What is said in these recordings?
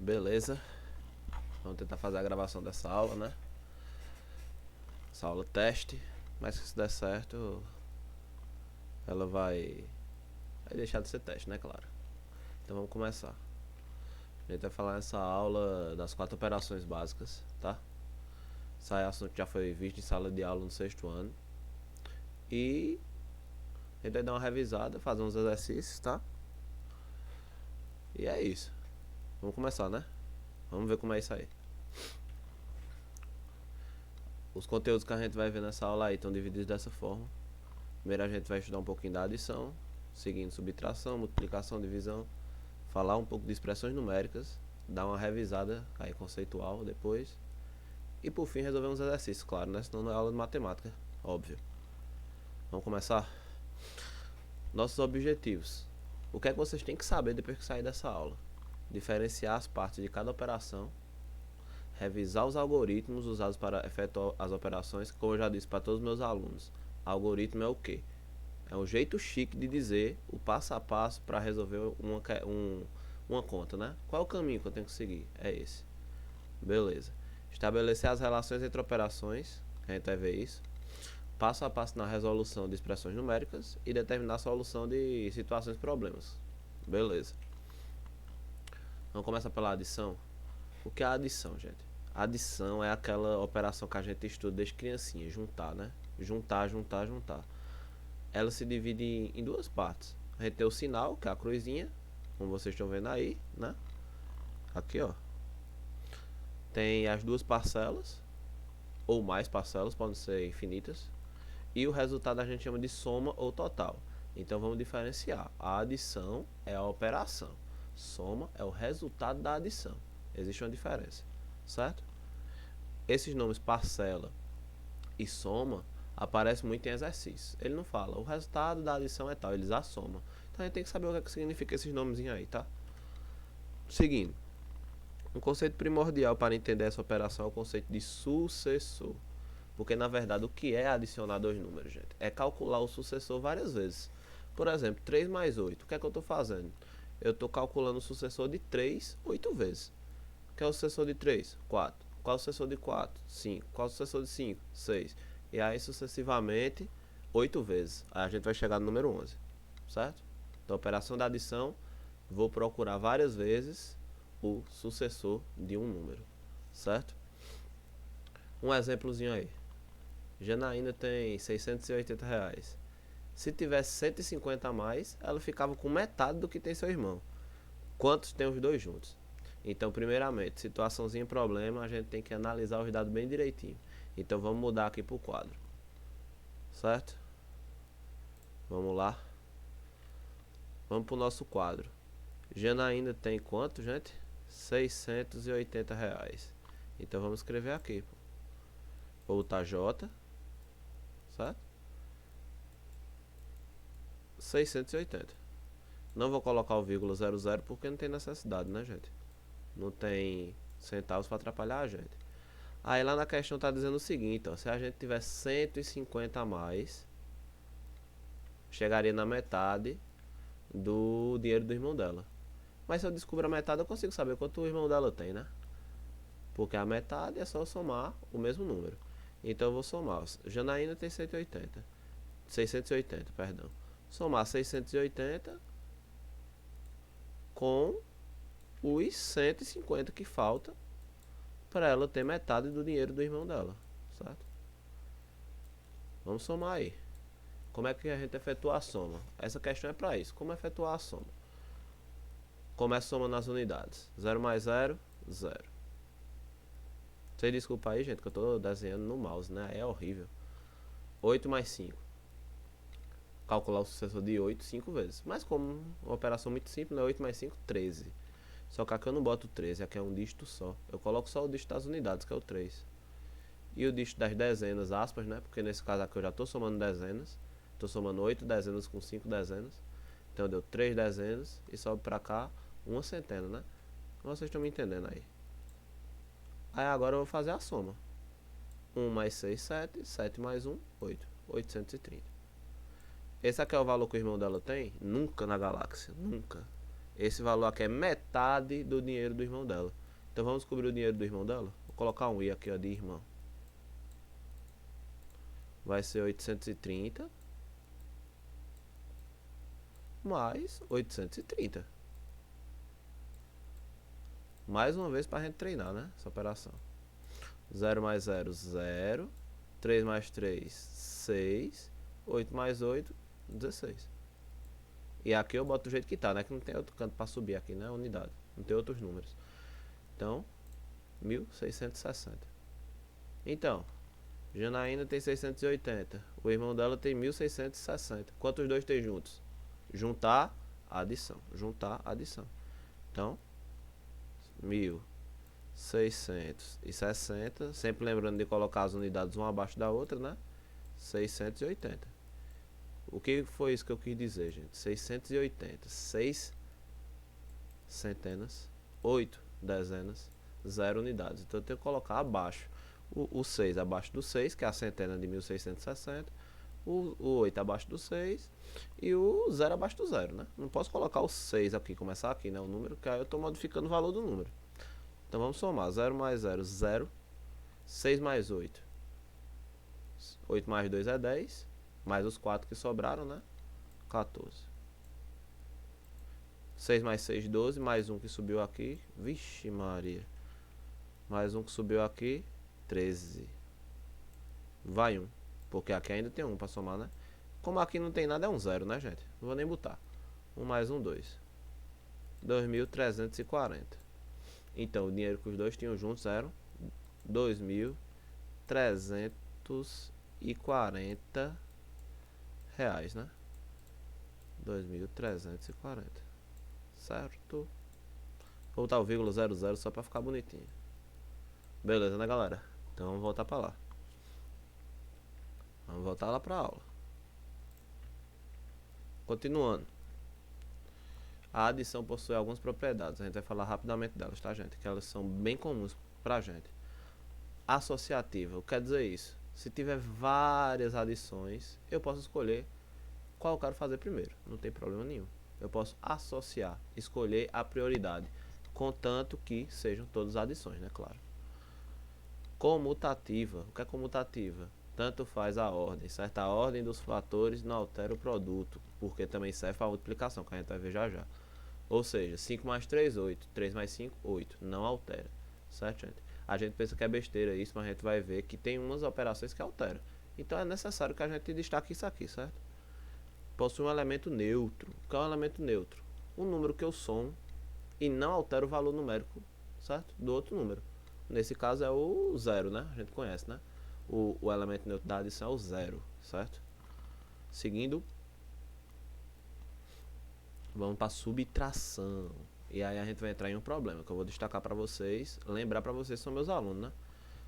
Beleza, vamos tentar fazer a gravação dessa aula, né? Essa aula teste, mas se der certo, ela vai deixar de ser teste, né? Claro. Então vamos começar. A gente vai falar nessa aula das 4 operações básicas, tá? Esse assunto já foi visto em sala de aula no 6º ano. E a gente vai dar uma revisada, fazer uns exercícios, tá? E é isso. Vamos começar, né? Vamos ver como é isso aí. Os conteúdos que a gente vai ver nessa aula aí estão divididos dessa forma. Primeiro a gente vai estudar um pouquinho da adição, seguindo subtração, multiplicação, divisão, falar um pouco de expressões numéricas, dar uma revisada aí conceitual depois, e por fim resolver uns exercícios, claro, né? Senão não é aula de matemática, óbvio. Vamos começar? Nossos objetivos. O que é que vocês têm que saber depois que sair dessa aula? Diferenciar as partes de cada operação, revisar os algoritmos usados para efetuar as operações, como eu já disse para todos os meus alunos. Algoritmo é o quê? É um jeito chique de dizer o passo a passo para resolver uma conta, né? Qual é o caminho que eu tenho que seguir? É esse. Beleza. Estabelecer as relações entre operações, a gente vai ver isso. Passo a passo na resolução de expressões numéricas e determinar a solução de situações e problemas. Beleza. Vamos começar pela adição. O que é a adição, gente? A adição é aquela operação que a gente estuda desde criancinha, juntar, né? Juntar. Ela se divide em duas partes. A gente tem o sinal, que é a cruzinha, como vocês estão vendo aí, né? Aqui, ó. Tem as duas parcelas, ou mais parcelas, podem ser infinitas. E o resultado a gente chama de soma ou total. Então vamos diferenciar. A adição é a operação. Soma é o resultado da adição. Existe uma diferença, certo? Esses nomes parcela e soma aparecem muito em exercícios. Ele não fala, o resultado da adição é tal, eles a somam. Então a gente tem que saber o que significa esses nomezinhos aí, tá? Seguindo. Um conceito primordial para entender essa operação é o conceito de sucessor. Porque na verdade o que é adicionar dois números, gente? É calcular o sucessor várias vezes. Por exemplo, 3 mais 8. O que é que eu estou fazendo? Eu estou calculando o sucessor de 3 8 vezes. O que é o sucessor de 3? 4. Qual é o sucessor de 4? 5. Qual é o sucessor de 5? 6. E aí sucessivamente 8 vezes. Aí a gente vai chegar no número 11. Certo? Então, operação da adição, vou procurar várias vezes o sucessor de um número. Certo? Um exemplozinho aí. Janaína tem R$ 680. Se tivesse 150 a mais, ela ficava com metade do que tem seu irmão. Quantos tem os dois juntos? Então, primeiramente, situaçãozinha problema, a gente tem que analisar os dados bem direitinho. Então, vamos mudar aqui para o quadro. Certo? Vamos lá. Vamos para o nosso quadro. Janaína tem quanto, gente? R$ 680. Então, vamos escrever aqui. Vou botar J. Certo? 680. Não vou colocar o vírgula 00 porque não tem necessidade, né, gente? Não tem centavos para atrapalhar a gente. Aí lá na questão tá dizendo o seguinte, ó, se a gente tiver 150 a mais, chegaria na metade do dinheiro do irmão dela. Mas se eu descubro a metade, eu consigo saber quanto o irmão dela tem, né? Porque a metade é só somar o mesmo número. Então eu vou somar. Janaína tem 180. 680, perdão. Somar 680 com os 150 que falta para ela ter metade do dinheiro do irmão dela, certo? Vamos somar aí. Como é que a gente efetua a soma? Essa questão é para isso. Como efetuar a soma? Começa somando as unidades. 0 mais 0, 0. Vocês desculpa aí, gente, que eu estou desenhando no mouse, né? É horrível. 8 mais 5. Calcular o sucessor de 8 5 vezes. Mas como uma operação muito simples, né? 8 mais 5, 13. Só que aqui eu não boto 13, aqui é um dígito só. Eu coloco só o dígito das unidades, que é o 3. E o dígito das dezenas, aspas, né? Porque nesse caso aqui eu já estou somando dezenas. Estou somando 8 dezenas com 5 dezenas. Então deu 3 dezenas e sobe pra cá uma centena, né? Vocês estão me entendendo aí. Aí agora eu vou fazer a soma. 1 mais 6, 7. 7 mais 1, 8. 830. Esse aqui é o valor que o irmão dela tem? Nunca na galáxia. Nunca. Esse valor aqui é metade do dinheiro do irmão dela. Então vamos descobrir o dinheiro do irmão dela? Vou colocar um i aqui, ó, de irmão. Vai ser 830 mais 830. Mais uma vez pra gente treinar, né? Essa operação. 0 mais 0, 0. 3 mais 3, 6. 8 mais 8, 16. E aqui eu boto do jeito que tá, né? Que não tem outro canto pra subir aqui, né? Unidade. Não tem outros números. Então, 1660. Então, Janaína tem 680. O irmão dela tem 1660. Quantos dois tem juntos? Juntar, adição. Juntar, adição. Então, 1660. Sempre lembrando de colocar as unidades uma abaixo da outra, né? 680. O que foi isso que eu quis dizer, gente? 680. 6 centenas. 8 dezenas. 0 unidades. Então eu tenho que colocar abaixo. O 6 abaixo do 6, que é a centena de 1660. O 8 abaixo do 6. E o 0 abaixo do 0, né? Não posso colocar o 6 aqui, começar aqui, né? O número, que aí eu estou modificando o valor do número. Então vamos somar. 0 mais 0, 0. 6 mais 8. 8 mais 2 é 10. Mais os 4 que sobraram, né? 14. 6 mais 6, 12. Mais um que subiu aqui. Vixe Maria. Mais um que subiu aqui. 13. Vai 1. Porque aqui ainda tem 1 para somar, né? Como aqui não tem nada, é um 0, né, gente? Não vou nem botar. 1 mais 1, 2. 2.340. Então, o dinheiro que os dois tinham juntos era 2.340 reais, né? 2.340. Certo? Vou botar o vírgula 00 só para ficar bonitinho. Beleza, né, galera? Então vamos voltar para lá. Vamos voltar lá para a aula. Continuando. A adição possui algumas propriedades. A gente vai falar rapidamente delas, tá, gente? Que elas são bem comuns pra gente. Associativa. O que quer dizer isso? Se tiver várias adições, eu posso escolher qual eu quero fazer primeiro. Não tem problema nenhum. Eu posso associar, escolher a prioridade, contanto que sejam todas adições, né? Claro. Comutativa. O que é comutativa? Tanto faz a ordem, certo? A ordem dos fatores não altera o produto, porque também serve para multiplicação, que a gente vai ver já já. Ou seja, 5 mais 3, 8. 3 mais 5, 8. Não altera, certo, gente? A gente pensa que é besteira isso, mas a gente vai ver que tem umas operações que alteram. Então é necessário que a gente destaque isso aqui, certo? Possui um elemento neutro. O que é um elemento neutro? Um número que eu somo e não altera o valor numérico, certo? Do outro número. Nesse caso é o 0, né? A gente conhece, né? O elemento neutro da adição é o 0, certo? Seguindo, vamos para subtração. E aí a gente vai entrar em um problema que eu vou destacar para vocês, lembrar para vocês que são meus alunos, né?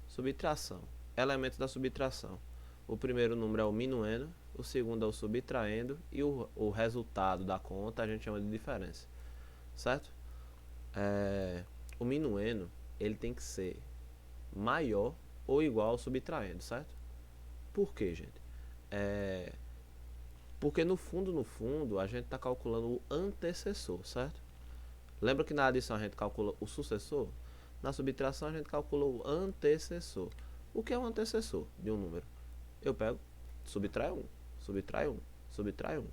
Subtração. Elementos da subtração. O primeiro número é o minuendo, o segundo é o subtraindo e o resultado da conta a gente chama de diferença, certo? O minuendo, ele tem que ser maior ou igual ao subtraindo, certo? Por quê, gente? Porque no fundo, a gente está calculando o antecessor, certo? Lembra que na adição a gente calcula o sucessor? Na subtração a gente calcula o antecessor. O que é um antecessor de um número? Eu pego, subtrai 1, subtrai 1, subtrai 1.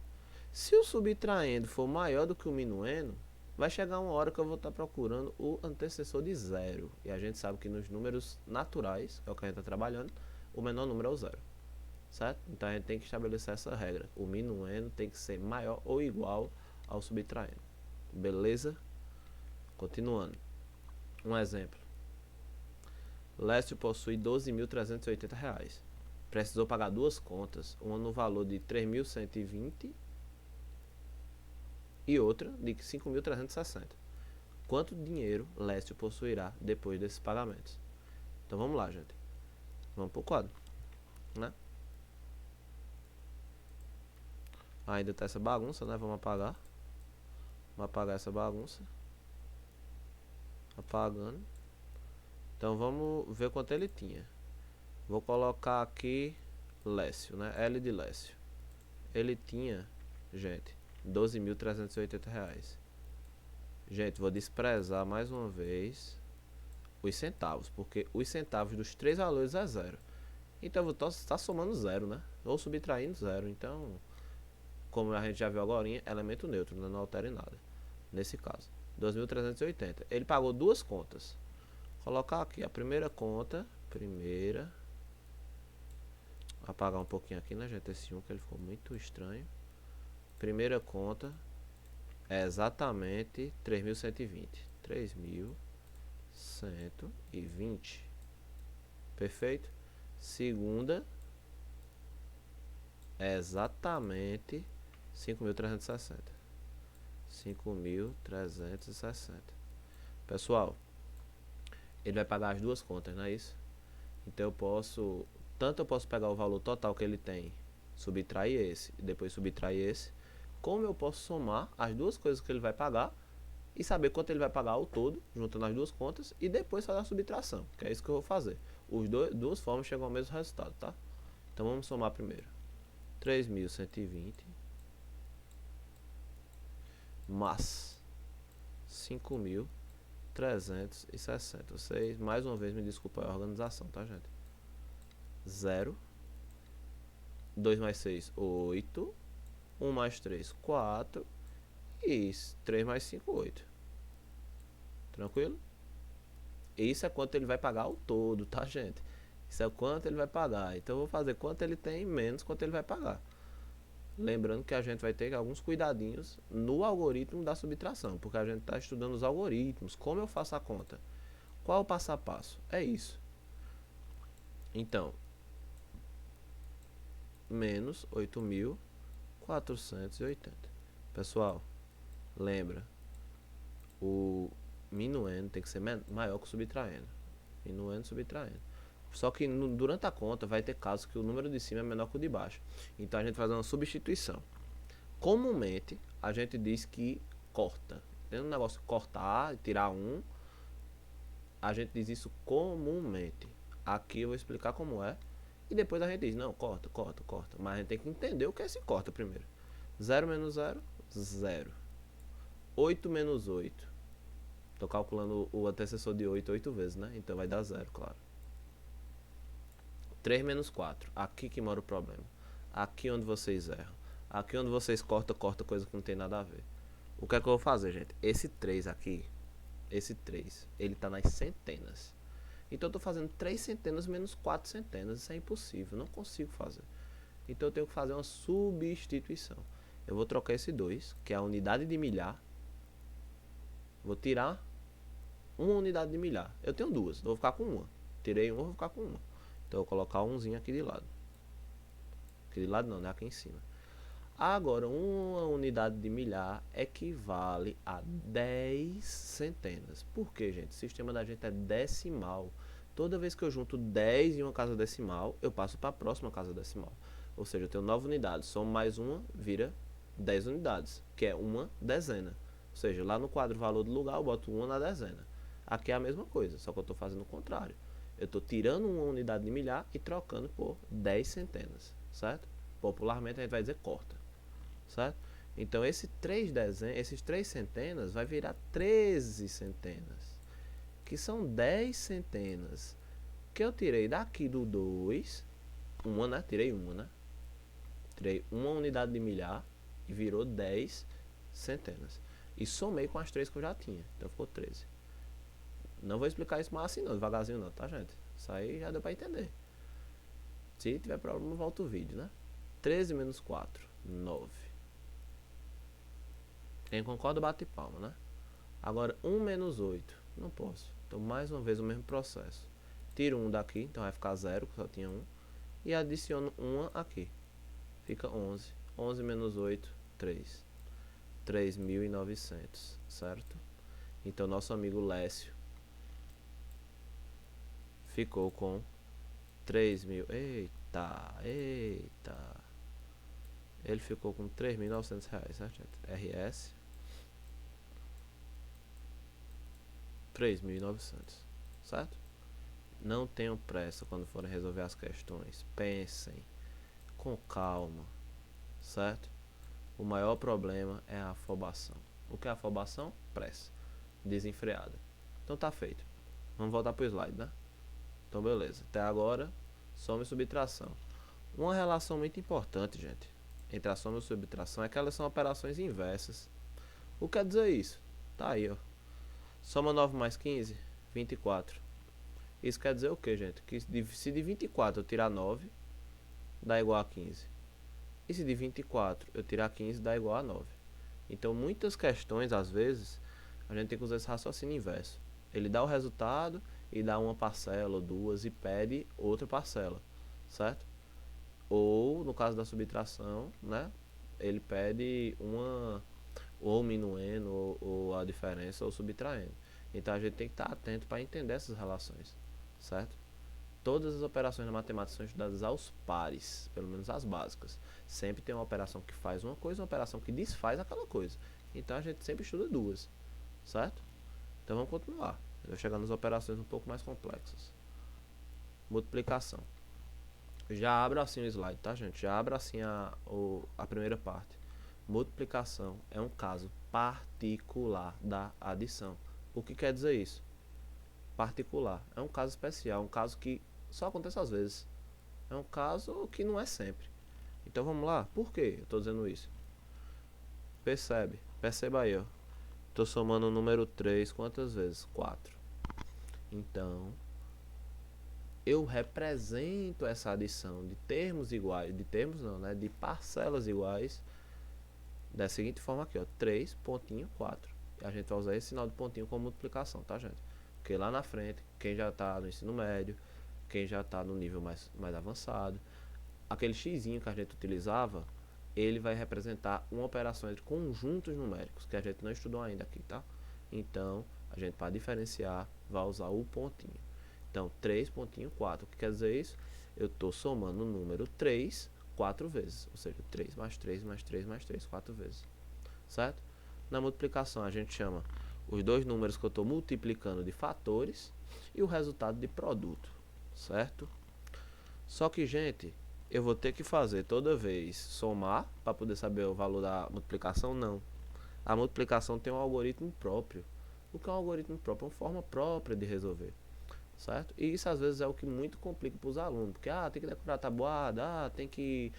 Se o subtraindo for maior do que o minuendo, vai chegar uma hora que eu vou estar procurando o antecessor de 0. E a gente sabe que nos números naturais, que é o que a gente está trabalhando, o menor número é o 0. Certo? Então a gente tem que estabelecer essa regra. O minuendo tem que ser maior ou igual ao subtraindo. Beleza? Continuando. Um exemplo. Lécio possui 12.380 reais. Precisou pagar duas contas, uma no valor de 3.120 e outra de 5.360. Quanto dinheiro Lécio possuirá depois desses pagamentos? Então vamos lá, gente. Vamos para o quadro, né? Ainda tá essa bagunça, né? Vamos apagar. Vamos apagar essa bagunça. Apagando. Então vamos ver quanto ele tinha. Vou colocar aqui Lécio, né? L de Lécio. Ele tinha, gente, 12.380 reais. Gente, vou desprezar mais uma vez os centavos, porque os centavos dos três valores é zero. Então eu vou estar somando zero, né? Ou subtraindo zero. Então, como a gente já viu agora, elemento neutro, né? Não altera em nada. Nesse caso, 2.380. Ele pagou duas contas. Vou colocar aqui a primeira conta. Vou apagar um pouquinho aqui, né, gente? Esse 1 que ele ficou muito estranho. Primeira conta é exatamente 3.120. 3.120. Perfeito? Segunda é exatamente 5.360. 5.360. Pessoal, ele vai pagar as duas contas, não é isso? Então eu posso pegar o valor total que ele tem, subtrair esse e depois subtrair esse, como eu posso somar as duas coisas que ele vai pagar e saber quanto ele vai pagar ao todo, juntando as duas contas, e depois fazer a subtração, que é isso que eu vou fazer. Duas formas chegam ao mesmo resultado, tá? Então vamos somar primeiro. 3.120 mais 5.360. Vocês, mais uma vez, me desculpa a organização, tá, gente? 0. 2 mais 6, 8. 1 mais 3, 4. E 3 mais 5, 8. Tranquilo? Isso é quanto ele vai pagar ao todo, tá, gente? Isso é quanto ele vai pagar. Então eu vou fazer quanto ele tem menos quanto ele vai pagar. Lembrando que a gente vai ter alguns cuidadinhos no algoritmo da subtração, porque a gente está estudando os algoritmos, como eu faço a conta. Qual é o passo a passo? É isso. Então, menos 8.480. Pessoal, lembra, o minuendo tem que ser maior que o subtraindo. Minuendo, subtraindo. Só que durante a conta vai ter casos que o número de cima é menor que o de baixo. Então a gente faz uma substituição. Comumente a gente diz que corta. Tem um negócio de cortar, tirar um. A gente diz isso comumente. Aqui eu vou explicar como é. E depois a gente diz, não, corta, corta, corta. Mas a gente tem que entender o que é esse corta primeiro. 0 menos 0, 0. 8 menos 8. Estou calculando o antecessor de 8 8 vezes, né? Então vai dar 0, claro. 3 menos 4. Aqui que mora o problema. Aqui onde vocês erram. Aqui onde vocês cortam coisa que não tem nada a ver. O que é que eu vou fazer, gente? Esse 3 aqui, ele tá nas centenas. Então eu tô fazendo 3 centenas menos 4 centenas. Isso é impossível, não consigo fazer. Então eu tenho que fazer uma substituição. Eu vou trocar esse 2, que é a unidade de milhar. Vou tirar uma unidade de milhar. Eu tenho duas, vou ficar com uma. Tirei uma, vou ficar com uma. Então eu vou colocar umzinho aqui de lado. Aqui de lado não, né? Aqui em cima. Agora, uma unidade de milhar equivale a 10 centenas. Por quê, gente? O sistema da gente é decimal. Toda vez que eu junto 10 em uma casa decimal, eu passo para a próxima casa decimal. Ou seja, eu tenho 9 unidades. Somo mais uma, vira 10 unidades, que é uma dezena. Ou seja, lá no quadro valor do lugar, eu boto 1 na dezena. Aqui é a mesma coisa, só que eu estou fazendo o contrário. Eu estou tirando uma unidade de milhar e trocando por 10 centenas, certo? Popularmente a gente vai dizer corta, certo? Então esses três centenas vai virar 13 centenas, que são 10 centenas, que eu tirei daqui do 2, uma, né? Tirei uma, né? Tirei uma unidade de milhar e virou 10 centenas. E somei com as 3 que eu já tinha, então ficou 13. Não vou explicar isso mais assim não, devagarzinho não, tá, gente? Isso aí já deu pra entender. Se tiver problema, volta o vídeo, né? 13 menos 4, 9. Quem concorda, bate palma, né? Agora, 1 menos 8. Não posso. Então, mais uma vez, o mesmo processo. Tiro 1 daqui, então vai ficar 0, que só tinha 1. E adiciono 1 aqui. Fica 11. 11 menos 8, 3. 3.900, certo? Então, nosso amigo Lécio ficou com 3.000. Eita, eita. Ele ficou com 3.900 reais, certo, gente? RS 3.900, certo? Não tenham pressa quando forem resolver as questões. Pensem com calma, certo? O maior problema é a afobação. O que é afobação? Pressa. Desenfreada. Então tá feito. Vamos voltar pro slide, né? Então beleza. Até agora, soma e subtração. Uma relação muito importante, gente, entre a soma e a subtração é que elas são operações inversas. O que quer dizer isso? Tá aí, ó. Soma 9 mais 15, 24. Isso quer dizer o que, gente? Que se de 24 eu tirar 9, dá igual a 15. E se de 24 eu tirar 15, dá igual a 9. Então, muitas questões, às vezes, a gente tem que usar esse raciocínio inverso. Ele dá o resultado e dá uma parcela ou duas e pede outra parcela, certo? Ou, no caso da subtração, né? Ele pede uma ou minuendo ou a diferença ou subtraindo. Então, a gente tem que estar atento para entender essas relações, certo? Todas as operações na matemática são estudadas aos pares, pelo menos as básicas. Sempre tem uma operação que faz uma coisa e uma operação que desfaz aquela coisa. Então a gente sempre estuda duas, certo? Então vamos continuar. Eu vou chegar nas operações um pouco mais complexas. Multiplicação. Já abro assim o slide, tá, gente? Já abro assim a primeira parte. Multiplicação é um caso particular da adição. O que quer dizer isso? Particular. É um caso especial, um caso que só acontece às vezes. É um caso que não é sempre. Então vamos lá. Por que eu estou dizendo isso? Perceba aí, ó. Estou somando o número 3 quantas vezes? 4. Então, eu represento essa adição de termos iguais, de termos não, né? De parcelas iguais da seguinte forma aqui, ó. 3, pontinho, 4. E a gente vai usar esse sinal de pontinho como multiplicação, tá, gente? Porque lá na frente, quem já está no ensino médio, quem já está no nível mais avançado, aquele xizinho que a gente utilizava, ele vai representar uma operação entre conjuntos numéricos, que a gente não estudou ainda aqui, tá? Então, a gente para diferenciar vai usar o pontinho. Então, 3 pontinho 4. O que quer dizer isso? Eu estou somando o número 3 4 vezes, ou seja, 3 mais 3 mais 3 mais 3, 4 vezes, certo? Na multiplicação, a gente chama os dois números que eu estou multiplicando de fatores e o resultado de produto, certo? Só que, gente, eu vou ter que fazer toda vez somar para poder saber o valor da multiplicação? Não. A multiplicação tem um algoritmo próprio. O que é um algoritmo próprio? É uma forma própria de resolver, certo? E isso às vezes é o que muito complica para os alunos, porque tem que decorar a tabuada, tem que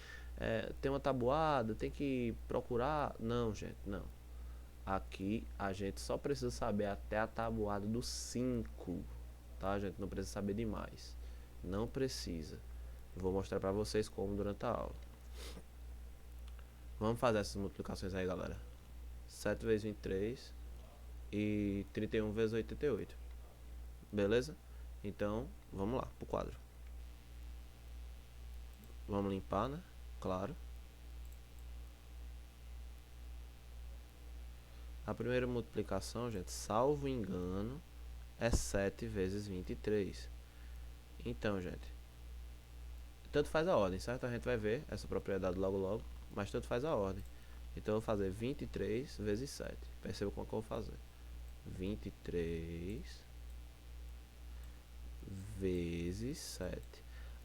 ter uma tabuada, tem que procurar. Não, gente, não. Aqui a gente só precisa saber até a tabuada do 5, tá, gente? Não precisa saber demais. Não precisa. Vou mostrar pra vocês como durante a aula. Vamos fazer essas multiplicações aí, galera. 7 vezes 23 e 31 vezes 88. Beleza? Então, vamos lá pro quadro. Vamos limpar, né? Claro. A primeira multiplicação, gente, salvo engano, é 7 vezes 23. Então, gente, tanto faz a ordem, certo? A gente vai ver essa propriedade logo logo, mas tanto faz a ordem. Então eu vou fazer 23 vezes 7. Perceba como é que eu vou fazer. 23 vezes 7.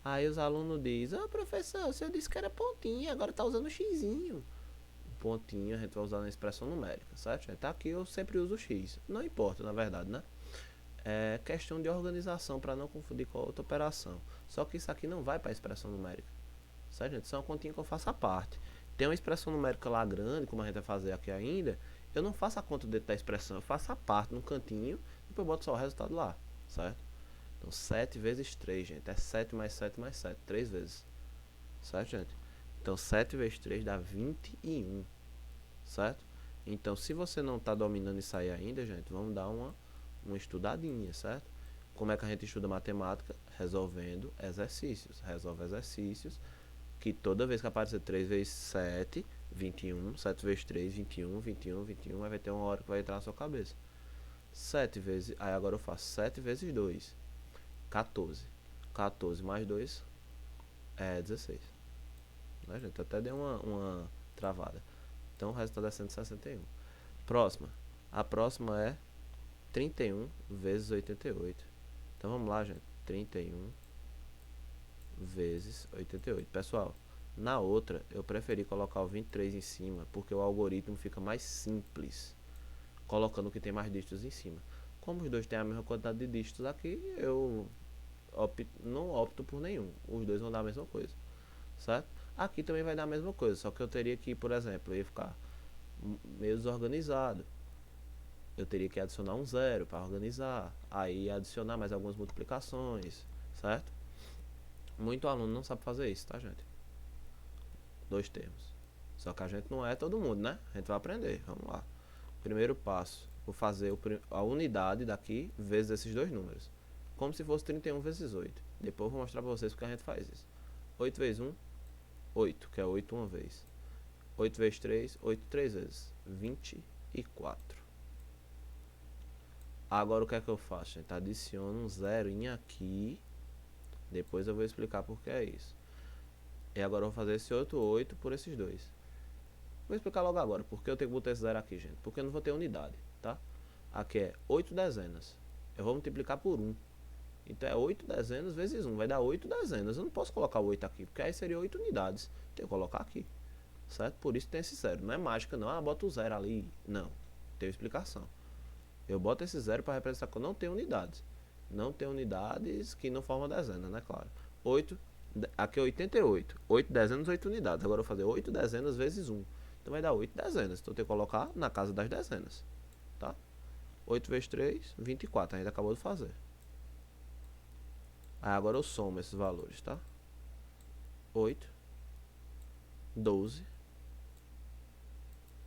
Aí os alunos dizem, professor, você disse que era pontinho, agora tá usando xizinho. O pontinho a gente vai usar na expressão numérica, certo? Tá aqui eu sempre uso o x. Não importa, na verdade, né? É questão de organização para não confundir com a outra operação. Só que isso aqui não vai para a expressão numérica, certo, gente? Isso é uma continha que eu faço à parte. Tem uma expressão numérica lá grande, como a gente vai fazer aqui ainda. Eu não faço a conta dentro da expressão, eu faço a parte no cantinho e depois eu boto só o resultado lá, certo? Então 7 vezes 3, gente, é 7 mais 7 mais 7, 3 vezes, certo, gente? Então 7 vezes 3 dá 21, certo? Então se você não está dominando isso aí ainda, gente, vamos dar uma estudadinha, certo? Como é que a gente estuda matemática? Resolvendo exercícios. Resolve exercícios que toda vez que aparecer 3 vezes 7, 21, 7 vezes 3, 21, 21, 21, aí vai ter uma hora que vai entrar na sua cabeça. 7 vezes, aí agora eu faço 7 vezes 2, 14. 14 mais 2 é 16. Né, gente? Até deu uma travada. Então o resultado é 161. Próxima. A próxima é 31 vezes 88. Então vamos lá, gente. 31 vezes 88. Pessoal, na outra eu preferi colocar o 23 em cima porque o algoritmo fica mais simples. colocando o que tem mais dígitos em cima. Como os dois têm a mesma quantidade de dígitos aqui, eu não opto por nenhum. Os dois vão dar a mesma coisa, certo? Aqui também vai dar a mesma coisa, só que eu teria que, por exemplo, eu ia ficar meio desorganizado. Eu teria que adicionar um zero para organizar, aí adicionar mais algumas multiplicações, certo? Muito aluno não sabe fazer isso, tá, gente? Dois termos. Só que a gente não é todo mundo, né? A gente vai aprender. Vamos lá. Primeiro passo, vou fazer a unidade daqui vezes esses dois números. Como se fosse 31 vezes 8. Depois eu vou mostrar para vocês porque a gente faz isso. 8 vezes 1, 8, que é 8 uma vez. 8 vezes 3, 8 três vezes. 24. Agora o que é que eu faço, gente? Adiciono um zero aqui. Depois eu vou explicar por que é isso. E agora eu vou fazer esse outro 8 por esses dois. Vou explicar logo agora porque eu tenho que botar esse zero aqui, gente. Porque eu não vou ter unidade, tá? Aqui é 8 dezenas. Eu vou multiplicar por 1. Então é 8 dezenas vezes 1. Vai dar 8 dezenas. Eu não posso colocar o 8 aqui, porque aí seria 8 unidades. Tenho que colocar aqui, certo? Por isso tem esse zero. Não é mágica não. Ah, bota o zero ali. Não. Tem explicação. Eu boto esse zero para representar que eu não tenho unidades. Não tem unidades que não formam dezena, né? Claro. 8. Aqui é 88. 8 dezenas, 8 unidades. Agora eu vou fazer 8 dezenas vezes 1. Então vai dar 8 dezenas. Então eu tenho que colocar na casa das dezenas. Tá? 8 vezes 3, 24. A gente acabou de fazer. Aí agora eu somo esses valores, tá? 8, 12,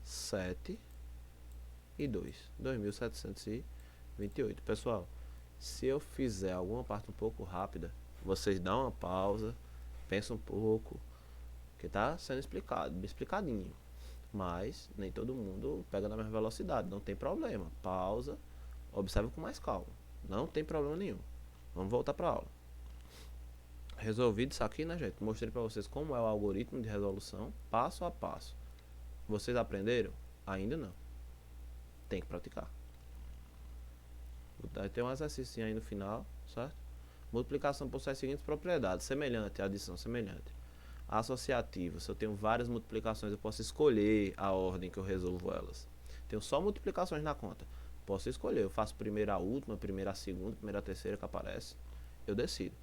7 e 2. 2.728. Pessoal, se eu fizer alguma parte um pouco rápida, vocês dão uma pausa, pensam um pouco, que tá sendo explicado, bem explicadinho. Mas nem todo mundo pega na mesma velocidade, não tem problema. Pausa, observa com mais calma. Não tem problema nenhum. Vamos voltar para a aula. Resolvido isso aqui, né, gente? Mostrei para vocês como é o algoritmo de resolução, passo a passo. Vocês aprenderam? Ainda não. Tem que praticar. Tem um exercício aí no final, certo? Multiplicação possui as seguintes propriedades: semelhante, adição semelhante. Associativo, se eu tenho várias multiplicações, eu posso escolher a ordem que eu resolvo elas. Tenho só multiplicações na conta, posso escolher, eu faço primeiro a última, primeiro a segunda, primeiro a terceira que aparece, eu decido.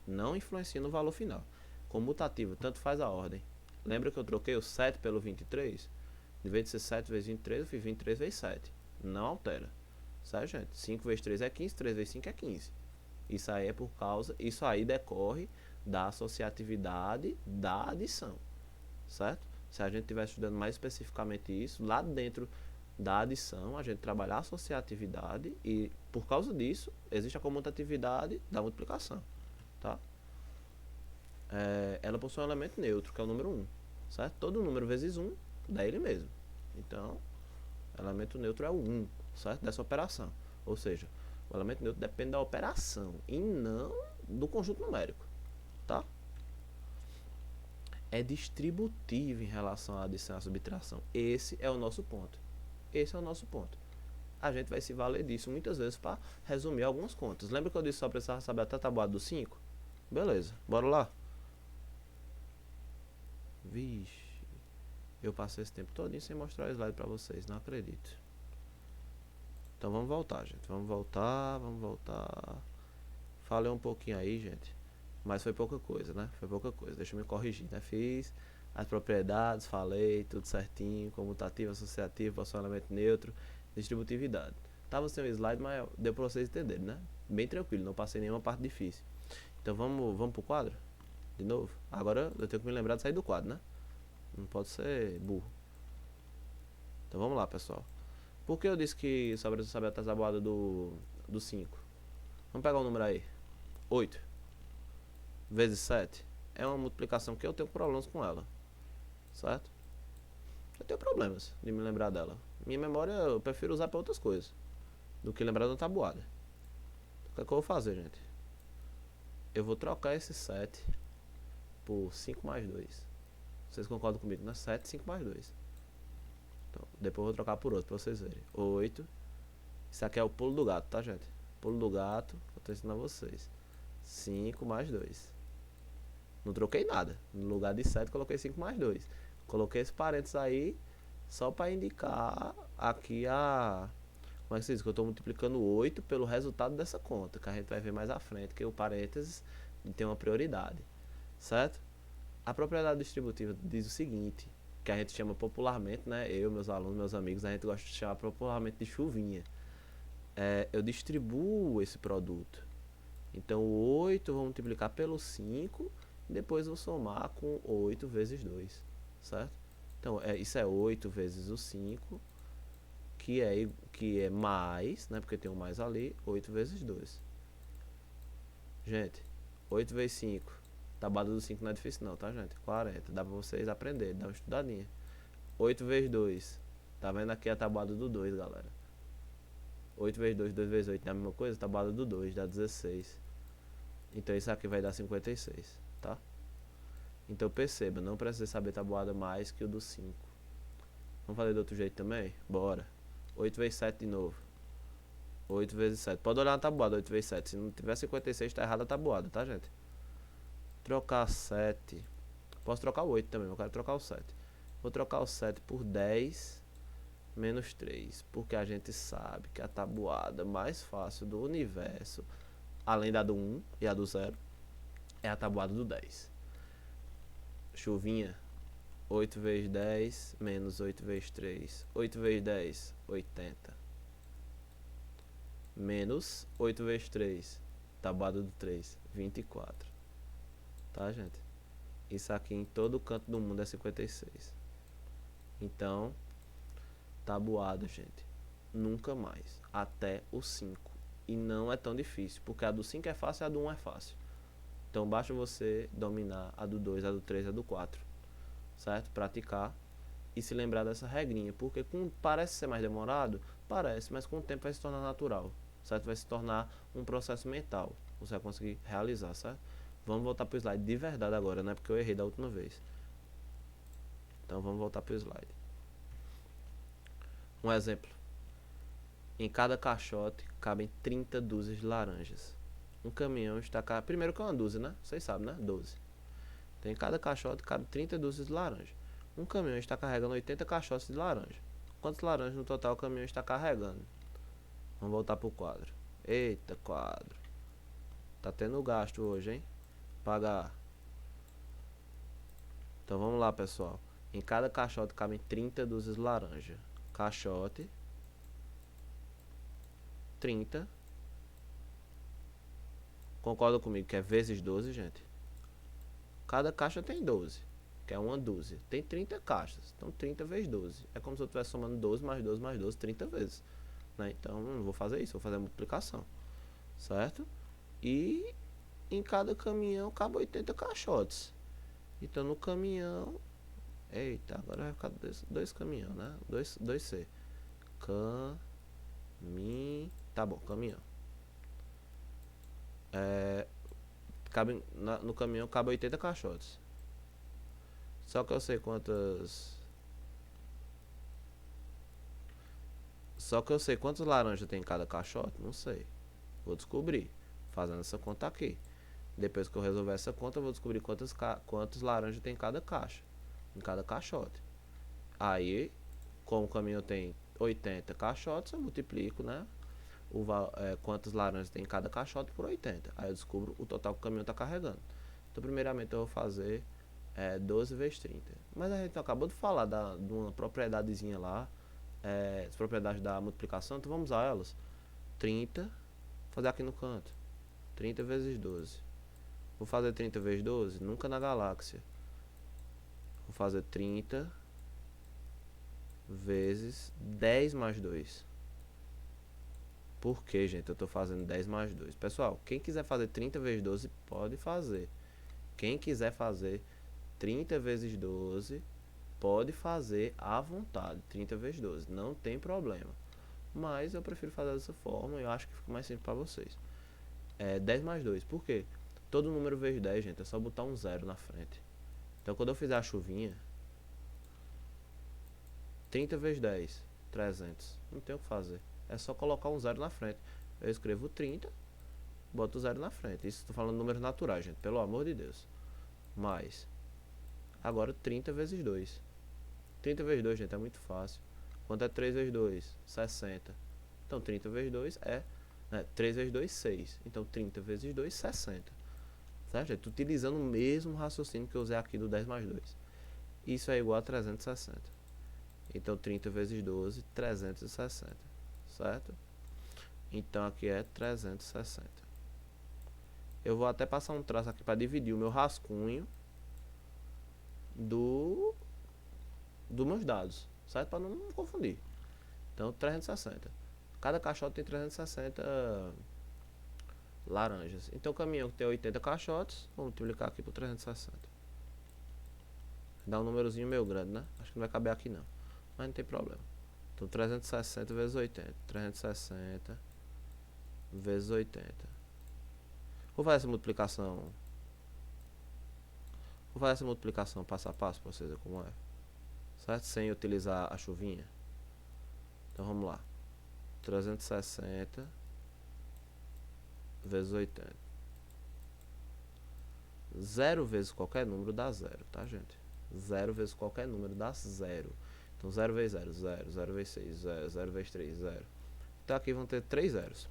Não influencia no valor final. Com mutativo, tanto faz a ordem. Lembra que eu troquei o 7 pelo 23? Em vez de ser 7 vezes 23, eu fiz 23 vezes 7. Não altera. Certo, gente? 5 vezes 3 é 15, 3 vezes 5 é 15. Isso aí é por causa, isso aí decorre da associatividade da adição, certo? Se a gente estiver estudando mais especificamente isso, lá dentro da adição, a gente trabalha a associatividade e, por causa disso, existe a comutatividade da multiplicação, tá? Ela possui um elemento neutro, que é o número 1, certo? Todo número vezes 1 dá ele mesmo. Então, o elemento neutro é o 1, certo? Dessa operação. Ou seja, o elemento neutro depende da operação e não do conjunto numérico, tá? É distributivo em relação à adição e à subtração. Esse é o nosso ponto. Esse é o nosso ponto. A gente vai se valer disso muitas vezes para resumir algumas contas. Lembra que eu disse que só precisava saber até a tabuada do 5? Beleza, bora lá. Vixe, eu passei esse tempo todo sem mostrar o slide para vocês, não acredito. Então vamos voltar, gente. Vamos voltar. Falei um pouquinho aí, gente. Mas foi pouca coisa, né? Foi pouca coisa. Deixa eu me corrigir, né? Fiz as propriedades, falei tudo certinho. Comutativo, associativo, possui um elemento neutro, distributividade. Tava sem o slide, mas deu pra vocês entenderem, né? Bem tranquilo, não passei nenhuma parte difícil. Então vamos pro quadro? De novo? Agora eu tenho que me lembrar de sair do quadro, né? Não pode ser burro. Então vamos lá, pessoal. Por que eu disse que só precisa saber a tabuada do 5? Vamos pegar o número aí. 8 vezes 7 é uma multiplicação que eu tenho problemas com ela, certo? Eu tenho problemas de me lembrar dela. Minha memória eu prefiro usar para outras coisas do que lembrar da tabuada. O que é que eu vou fazer, gente? Eu vou trocar esse 7 por 5 mais 2. Vocês concordam comigo, né? 7, 5 mais 2. Então, depois eu vou trocar por outro para vocês verem. 8. Isso aqui é o pulo do gato, tá, gente? Pulo do gato, eu tô ensinando a vocês. 5 mais 2. Não troquei nada. No lugar de 7, coloquei 5 mais 2. Coloquei esse parênteses aí só para indicar aqui a Como é que se diz? Que eu estou multiplicando 8 pelo resultado dessa conta, que a gente vai ver mais à frente, que o parênteses tem uma prioridade, certo? A propriedade distributiva diz o seguinte, que a gente chama popularmente, né? Eu, meus alunos, meus amigos, a gente gosta de chamar popularmente de chuvinha. Eu distribuo esse produto. Então, o 8 eu vou multiplicar pelo 5 e depois vou somar com 8 vezes 2, certo? Então, isso é 8 vezes o 5, que é mais, né? Porque tem um mais ali, 8 vezes 2. Gente, 8 vezes 5. Tabada do 5 não é difícil não, tá, gente? 40. Dá pra vocês aprenderem, dá uma estudadinha. 8 vezes 2. Tá vendo aqui a tabuada do 2, galera? 8 vezes 2, 2 vezes 8 é a mesma coisa? Tabuada do 2, dá 16. Então isso aqui vai dar 56, tá? Então perceba, não precisa saber tabuada mais que o do 5. Vamos fazer do outro jeito também? Bora. 8 vezes 7 de novo. 8 vezes 7. Pode olhar na tabuada, 8 vezes 7. Se não tiver 56, tá errada a tabuada, tá, gente? Trocar 7. Posso trocar o 8 também, eu quero trocar o 7. Vou trocar o 7 por 10 menos 3. Porque a gente sabe que a tabuada mais fácil do universo, além da do 1 e a do 0, é a tabuada do 10. Chuvinha. 8 vezes 10 menos 8 vezes 3. 8 vezes 10, 80. Menos 8 vezes 3. Tabuada do 3, 24. Tá, gente? Isso aqui em todo canto do mundo é 56. Então, tabuada, gente. Nunca mais. Até o 5. E não é tão difícil, porque a do 5 é fácil e a do 1 é fácil. Então, basta você dominar a do 2, a do 3 e a do 4. Certo? Praticar e se lembrar dessa regrinha. Porque parece ser mais demorado, parece, mas com o tempo vai se tornar natural. Certo? Vai se tornar um processo mental. Você vai conseguir realizar, certo? Vamos voltar para o slide de verdade agora, né? Porque eu errei da última vez. Então vamos voltar para o slide. Um exemplo. Em cada caixote cabem 30 dúzias de laranjas. Um caminhão está... Primeiro que é uma dúzia, né? Vocês sabem, né? 12. Então em cada caixote cabe 30 dúzias de laranja. Um caminhão está carregando 80 caixotes de laranja. Quantas laranjas no total o caminhão está carregando? Vamos voltar para o quadro. Eita, quadro. Tá tendo gasto hoje, hein? Pagar. Então vamos lá, pessoal. Em cada caixote cabem 30 dúzias de laranja. Caixote. 30. Concorda comigo que é vezes 12, gente? Cada caixa tem 12, que é uma dúzia. Tem 30 caixas, então 30 vezes 12. É como se eu estivesse somando 12 mais 12 mais 12, 30 vezes. Né? Então não vou fazer isso, vou fazer a multiplicação. Certo? E em cada caminhão cabe 80 caixotes. Então no caminhão... Eita, agora vai ficar dois caminhão, né? 2C. Tá bom, caminhão. No caminhão cabe 80 caixotes. Só que eu sei quantas... Só que eu sei quantas laranjas tem em cada caixote? Não sei. Vou descobrir. Fazendo essa conta aqui. Depois que eu resolver essa conta, eu vou descobrir quantas laranjas tem em cada caixa. Em cada caixote. Aí, como o caminhão tem 80 caixotes, eu multiplico, né? Quantas laranjas tem em cada caixote por 80. Aí eu descubro o total que o caminhão está carregando. Então, primeiramente, eu vou fazer 12 vezes 30. Mas a gente acabou de falar de uma propriedadezinha lá. As propriedades da multiplicação, então vamos usar elas. 30, vou fazer aqui no canto. 30 vezes 12. Vou fazer 30 vezes 12? Nunca na galáxia. Vou fazer 30 vezes 10 mais 2. Por que, gente, eu estou fazendo 10 mais 2? Pessoal, quem quiser fazer 30 vezes 12, pode fazer. Quem quiser fazer 30 vezes 12, pode fazer à vontade. 30 vezes 12, não tem problema. Mas eu prefiro fazer dessa forma e eu acho que fica mais simples para vocês. 10 mais 2, por quê? Todo número vezes 10, gente, é só botar um 0 na frente. Então quando eu fizer a chuvinha, 30 vezes 10, 300. Não tem o que fazer. É só colocar um 0 na frente. Eu escrevo 30, boto o 0 na frente. Isso estou falando de números naturais, gente, pelo amor de Deus. Mais. Agora 30 vezes 2. 30 vezes 2, gente, é muito fácil. Quanto é 3 vezes 2? 60. Então 30 vezes 2 é, 3 vezes 2, 6. Então 30 vezes 2, 60. Certo, gente? Utilizando o mesmo raciocínio que eu usei aqui do 10 mais 2. Isso é igual a 360. Então 30 vezes 12, 360. Certo? Então aqui é 360. Eu vou até passar um traço aqui para dividir o meu rascunho dos meus dados, certo? Para não confundir. Então 360. Cada caixote tem 360 laranjas. Então o caminhão que tem 80 caixotes, vou multiplicar aqui por 360. Dá um númerozinho meio grande, né? Acho que não vai caber aqui não, mas não tem problema. Então 360 vezes 80. 360 vezes 80. Vou fazer essa multiplicação. Vou fazer essa multiplicação passo a passo para vocês verem como é. Certo? Sem utilizar a chuvinha. Então vamos lá. 360 vezes 80. 0 vezes qualquer número dá 0, tá, gente? 0 vezes qualquer número dá 0. Então 0 vezes 0, 0. 0 vezes 6, 0. 0 vezes 3, 0. Então aqui vão ter 3 zeros.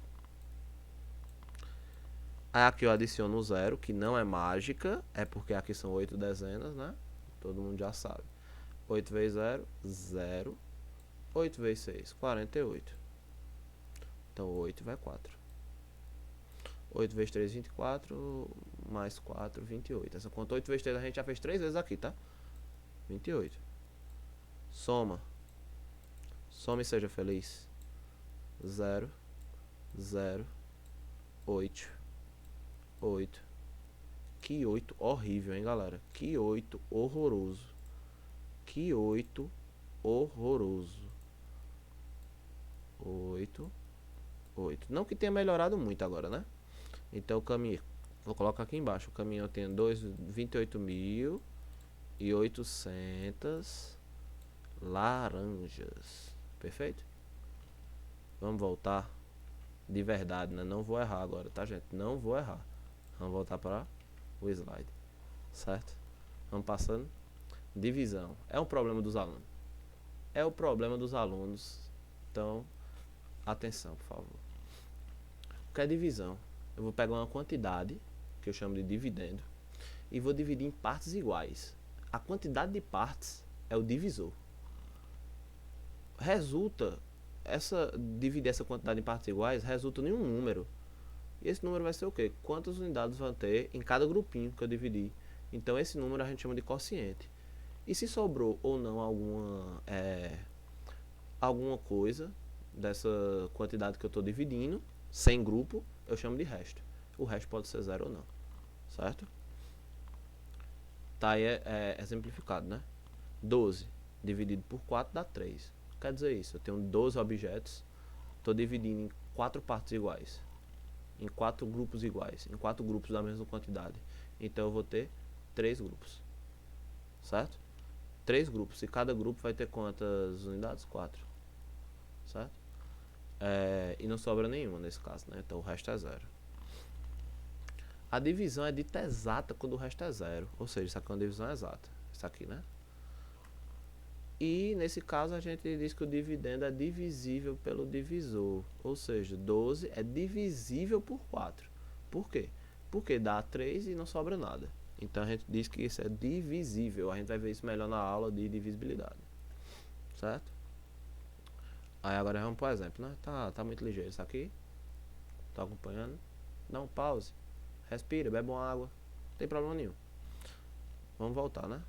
Aí aqui eu adiciono o 0, que não é mágica, é porque aqui são 8 dezenas, né? Todo mundo já sabe. 8 vezes 0, 0. 8 vezes 6, 48. Então 8 vai 4. 8 vezes 3, 24. Mais 4, 28. Essa conta 8 vezes 3 a gente já fez 3 vezes aqui, tá? 28. Soma. Soma e seja feliz. 0, 0, 8, 8. Que 8 horrível, hein, galera? Que 8 horroroso. Que 8 horroroso. 8, 8. Não que tenha melhorado muito agora, né? Então o caminho, vou colocar aqui embaixo. O caminhão tem 28.800 laranjas. Perfeito? Vamos voltar de verdade, né? Não vou errar agora, tá, gente? Não vou errar. Vamos voltar para o slide. Certo? Vamos passando. Divisão. É um problema dos alunos. É o problema dos alunos. Então, atenção, por favor. O que é divisão? Eu vou pegar uma quantidade, que eu chamo de dividendo, e vou dividir em partes iguais. A quantidade de partes é o divisor. Resulta, dividir essa quantidade em partes iguais, resulta em um número. E esse número vai ser o quê? Quantas unidades vão ter em cada grupinho que eu dividi. Então esse número a gente chama de quociente. E se sobrou ou não alguma coisa dessa quantidade que eu estou dividindo, sem grupo, eu chamo de resto. O resto pode ser 0 ou não. Certo? Tá aí exemplificado, né? 12 dividido por 4 dá 3. Quer dizer isso, eu tenho 12 objetos, estou dividindo em 4 partes iguais. Em 4 grupos iguais. Em 4 grupos da mesma quantidade. Então eu vou ter 3 grupos. Certo? 3 grupos. E cada grupo vai ter quantas unidades? 4. Certo? E não sobra nenhuma nesse caso, né? Então o resto é 0. A divisão é dita exata quando o resto é 0. Ou seja, isso aqui é uma divisão exata. Isso aqui, né? E nesse caso a gente diz que o dividendo é divisível pelo divisor. Ou seja, 12 é divisível por 4. Por quê? Porque dá 3 e não sobra nada. Então a gente diz que isso é divisível. A gente vai ver isso melhor na aula de divisibilidade. Certo? Aí agora vamos para o exemplo, né? Tá muito ligeiro isso aqui. Tá acompanhando? Dá um pause. Respira, bebe uma água. Não tem problema nenhum. Vamos voltar, né?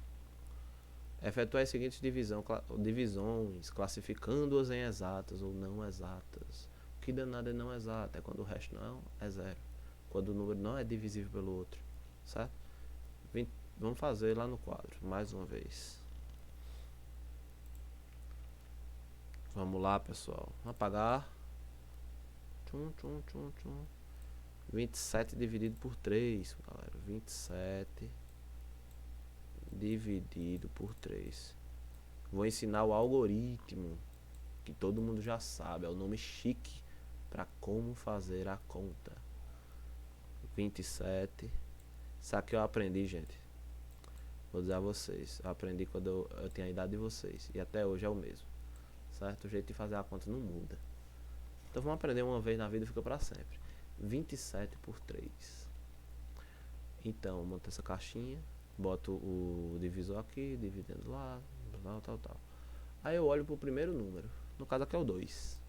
Efetuar as seguintes divisões, classificando-as em exatas ou não exatas. O que danado é não exato? É quando o resto não é 0. Quando o número não é divisível pelo outro. Certo? Vamos fazer lá no quadro, mais uma vez. Vamos lá, pessoal. Vamos apagar. 27 dividido por 3, galera. 27 dividido por 3. Vou ensinar o algoritmo, que todo mundo já sabe. É o nome chique para como fazer a conta. 27. Isso aqui eu aprendi, gente. Vou dizer a vocês. Eu aprendi quando eu tinha a idade de vocês. E até hoje é o mesmo. Certo? O jeito de fazer a conta não muda. Então vamos aprender uma vez na vida e fica para sempre. 27 por 3. Então, monta essa caixinha, boto o divisor aqui, dividendo lá, tal. Aí eu olho pro primeiro número, no caso aqui é o 2.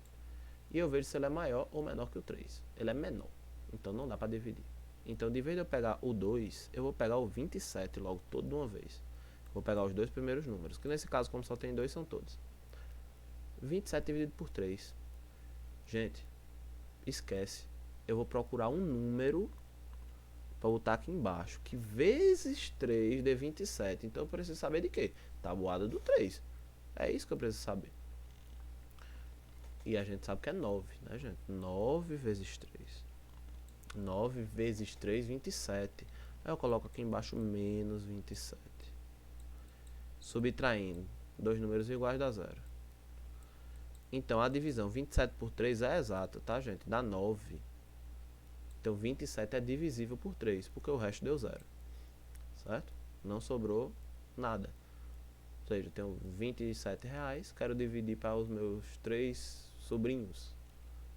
E eu vejo se ele é maior ou menor que o 3. Ele é menor, então não dá para dividir. Então, de vez de eu pegar o 2, eu vou pegar o 27 logo, todo de uma vez. Vou pegar os dois primeiros números, que nesse caso, como só tem 2, são todos. 27 dividido por 3. Gente, esquece. Eu vou procurar um número para botar aqui embaixo, que vezes 3 dê 27. Então eu preciso saber de quê? Tabuada do 3. É isso que eu preciso saber. E a gente sabe que é 9, né, gente? 9 vezes 3. 9 vezes 3, 27. Aí eu coloco aqui embaixo menos 27. Subtraindo. Dois números iguais dá 0. Então a divisão 27 por 3 é exata, tá, gente? Dá 9. Então 27 é divisível por 3, porque o resto deu 0. Certo? Não sobrou nada. Ou seja, eu tenho 27 reais, quero dividir para os meus 3 sobrinhos.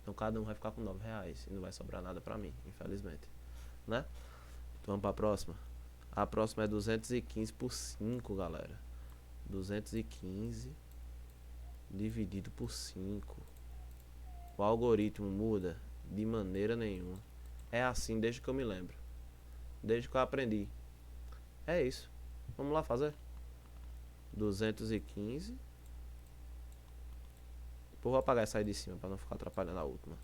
Então cada um vai ficar com 9 reais e não vai sobrar nada para mim, infelizmente. Né? Então vamos para a próxima. A próxima é 215 por 5, galera. 215 dividido por 5. O algoritmo muda de maneira nenhuma. É assim desde que eu me lembro. Desde que eu aprendi. É isso. Vamos lá fazer. 215. Vou apagar essa aí de cima para não ficar atrapalhando a última.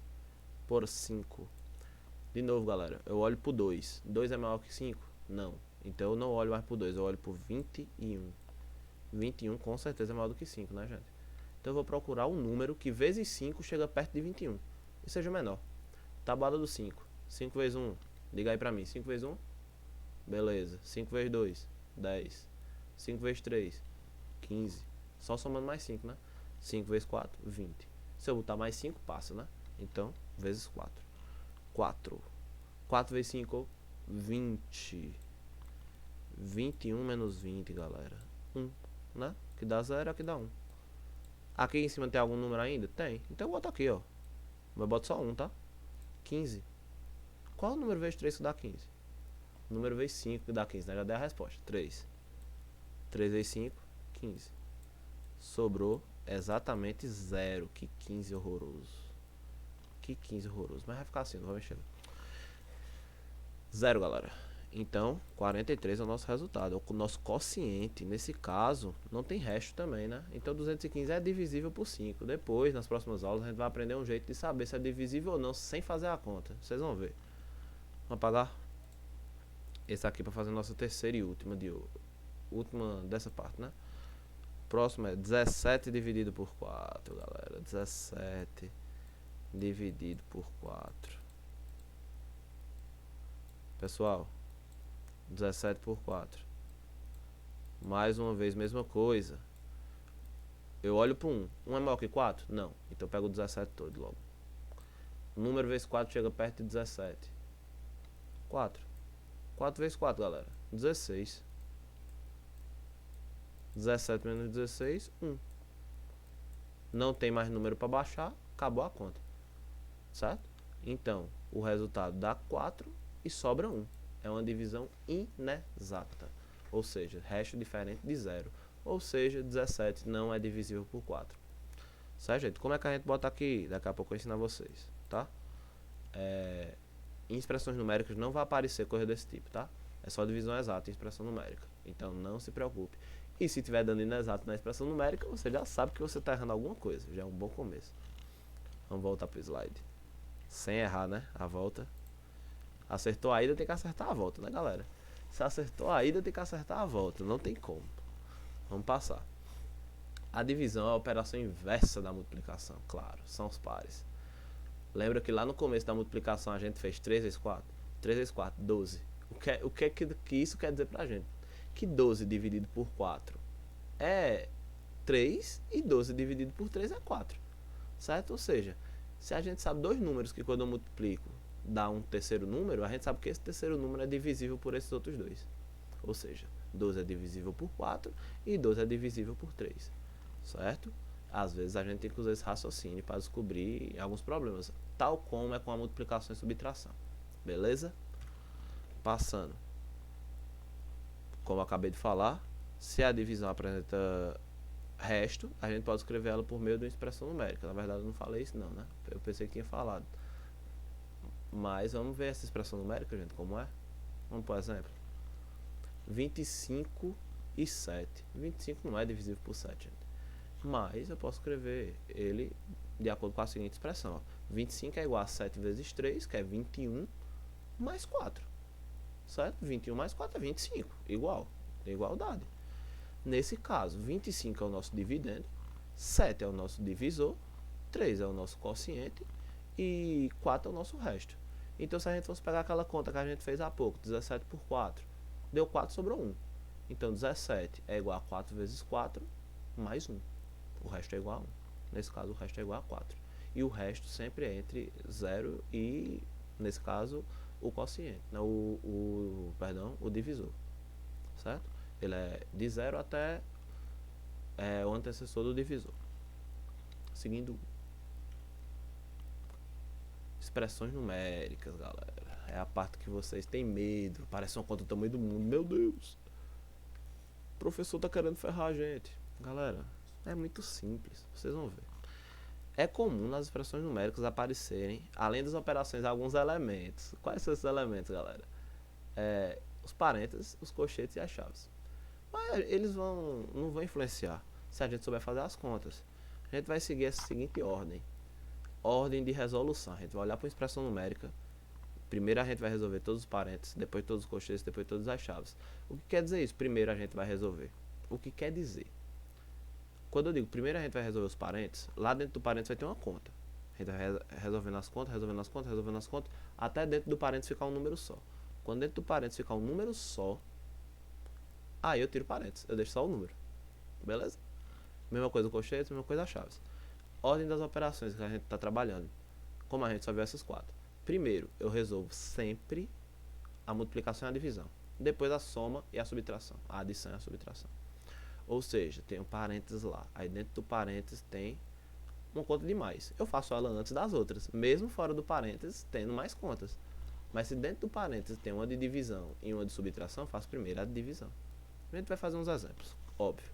Por 5. De novo, galera. Eu olho pro 2. 2 é maior que 5? Não. Então eu não olho mais pro 2. Eu olho pro 21. 21 com certeza é maior do que 5, né, gente? Então eu vou procurar um número que vezes 5 chega perto de 21. E seja menor. Tabuada do 5. 5 vezes 1. Diga aí pra mim. 5 vezes 1. Beleza. 5 vezes 2. 10. 5 vezes 3. 15. Só somando mais 5, né? 5 vezes 4. 20. Se eu botar mais 5, passa, né? Então, vezes 4. 4. 4 vezes 5. 20. 21 menos 20, galera. 1, né? Que dá 0, aqui dá 1. Aqui em cima tem algum número ainda? Tem. Então eu boto aqui, ó. Mas eu boto só 1, tá? 15. Qual o número vezes 3 que dá 15? O número vezes 5 que dá 15, né? Já dei a resposta. 3. 3 vezes 5, 15. Sobrou exatamente 0. Que 15 horroroso. Que 15 horroroso. Mas vai ficar assim, não vai mexer. 0, galera. Então, 43 é o nosso resultado. O nosso quociente, nesse caso, não tem resto também, né? Então, 215 é divisível por 5. Depois, nas próximas aulas, a gente vai aprender um jeito de saber se é divisível ou não, sem fazer a conta. Vocês vão ver. Vamos apagar esse aqui para fazer a nossa terceira e última dessa parte, né? Próximo é 17 dividido por 4, galera. 17 dividido por 4. Pessoal, 17 por 4. Mais uma vez, mesma coisa. Eu olho para 1. 1 é maior que 4? Não. Então eu pego o 17 todo logo. Número vezes 4 chega perto de 17. 4. 4 vezes 4, galera. 16. 17 menos 16, 1. Não tem mais número para baixar, acabou a conta. Certo? Então, o resultado dá 4 e sobra 1. É uma divisão inexata. Ou seja, resto diferente de 0. Ou seja, 17 não é divisível por 4. Certo, gente? Como é que a gente bota aqui? Daqui a pouco eu ensino a vocês, tá? Em expressões numéricas não vai aparecer coisa desse tipo, tá? É só divisão exata em expressão numérica. Então não se preocupe. E se tiver dando inexato na expressão numérica, você já sabe que você está errando alguma coisa. Já é um bom começo. Vamos voltar pro slide. Sem errar, né? A volta. Acertou a ida, tem que acertar a volta, né, galera? Se acertou a ida, tem que acertar a volta. Não tem como. Vamos passar. A divisão é a operação inversa da multiplicação, claro. São os pares. Lembra que lá no começo da multiplicação a gente fez 3 vezes 4? 3 vezes 4, 12. O que isso quer dizer pra gente? Que 12 dividido por 4 é 3 e 12 dividido por 3 é 4. Certo? Ou seja, se a gente sabe dois números que quando eu multiplico dá um terceiro número, a gente sabe que esse terceiro número é divisível por esses outros dois. Ou seja, 12 é divisível por 4 e 12 é divisível por 3. Certo? Às vezes a gente tem que usar esse raciocínio para descobrir alguns problemas, tal como é com a multiplicação e subtração. Beleza? Passando. Como eu acabei de falar, se a divisão apresenta resto, a gente pode escrever ela por meio de uma expressão numérica. Na verdade eu não falei isso não, né? Eu pensei que tinha falado. Mas vamos ver essa expressão numérica, gente, como é? Vamos por exemplo. 25 e 7. 25 não é divisível por 7, gente. Mas eu posso escrever ele de acordo com a seguinte expressão. Ó. 25 é igual a 7 vezes 3, que é 21, mais 4. Certo? 21 mais 4 é 25. Igual. Igualdade. Nesse caso, 25 é o nosso dividendo, 7 é o nosso divisor, 3 é o nosso quociente e 4 é o nosso resto. Então, se a gente fosse pegar aquela conta que a gente fez há pouco, 17 por 4, deu 4, sobrou 1. Então, 17 é igual a 4 vezes 4, mais 1. O resto é igual a 1. Nesse caso, o resto é igual a 4. E o resto sempre é entre 0 e, nesse caso, o quociente, não, o divisor. Certo? Ele é de 0 até o antecessor do divisor. Seguindo expressões numéricas, galera. É a parte que vocês têm medo. Parece uma conta do tamanho do mundo. Meu Deus. O professor tá querendo ferrar a gente. Galera, é muito simples. Vocês vão ver. É comum nas expressões numéricas aparecerem, além das operações, alguns elementos. Quais são esses elementos, galera? Os parênteses, os colchetes e as chaves. Mas eles não vão influenciar se a gente souber fazer as contas. A gente vai seguir essa seguinte ordem. Ordem de resolução. A gente vai olhar para uma expressão numérica. Primeiro a gente vai resolver todos os parênteses, depois todos os colchetes, depois todas as chaves. O que quer dizer isso? Primeiro a gente vai resolver. O que quer dizer? Quando eu digo primeiro a gente vai resolver os parênteses, lá dentro do parênteses vai ter uma conta. A gente vai resolvendo as contas, resolvendo as contas, resolvendo as contas, até dentro do parênteses ficar um número só. Quando dentro do parênteses ficar um número só, aí eu tiro parênteses, eu deixo só o número. Beleza? Mesma coisa o colchete, mesma coisa as chaves. Ordem das operações que a gente está trabalhando. Como a gente só viu essas 4. Primeiro, eu resolvo sempre a multiplicação e a divisão. Depois a soma e a subtração. A adição e a subtração. Ou seja, tem um parênteses lá. Aí dentro do parênteses tem uma conta de mais. Eu faço ela antes das outras. Mesmo fora do parênteses, tendo mais contas. Mas se dentro do parênteses tem uma de divisão e uma de subtração, eu faço primeiro a de divisão. A gente vai fazer uns exemplos. Óbvio.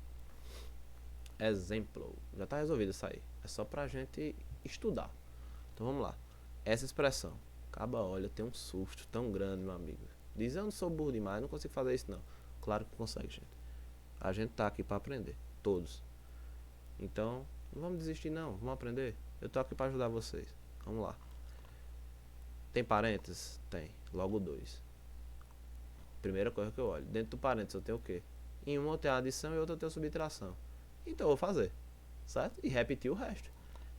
Exemplo. Já está resolvido isso aí. É só pra gente estudar. Então vamos lá. Essa expressão. Acaba, olha, tem um susto tão grande, meu amigo. Diz, eu não sou burro demais, não consigo fazer isso não. Claro que consegue, gente. A gente tá aqui para aprender. Todos. Então, não vamos desistir não. Vamos aprender. Eu tô aqui para ajudar vocês. Vamos lá. Tem parênteses? Tem. Logo 2. Primeira coisa que eu olho. Dentro do parênteses eu tenho o quê? Em uma eu tenho adição e outra eu tenho subtração. Então eu vou fazer. Certo? E repetir o resto.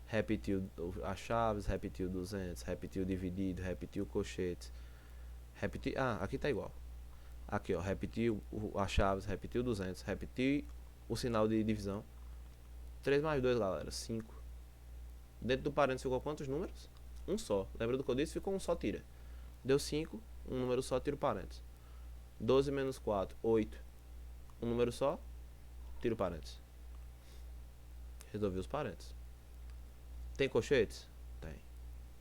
Repetiu as chaves, repetiu 200, repetiu dividido, repetiu colchetes. Repetir. Ah, aqui tá igual. Aqui, ó. Repetiu as chaves, repetiu 200, repetiu o sinal de divisão. 3 mais 2, galera. 5. Dentro do parênteses ficou quantos números? Um só. Lembra do que eu disse? Ficou um só, tira. Deu 5, um número só, tira o parênteses. 12 menos 4, 8. Um número só, tira o parênteses. Resolvi os parênteses. Tem colchetes? Tem.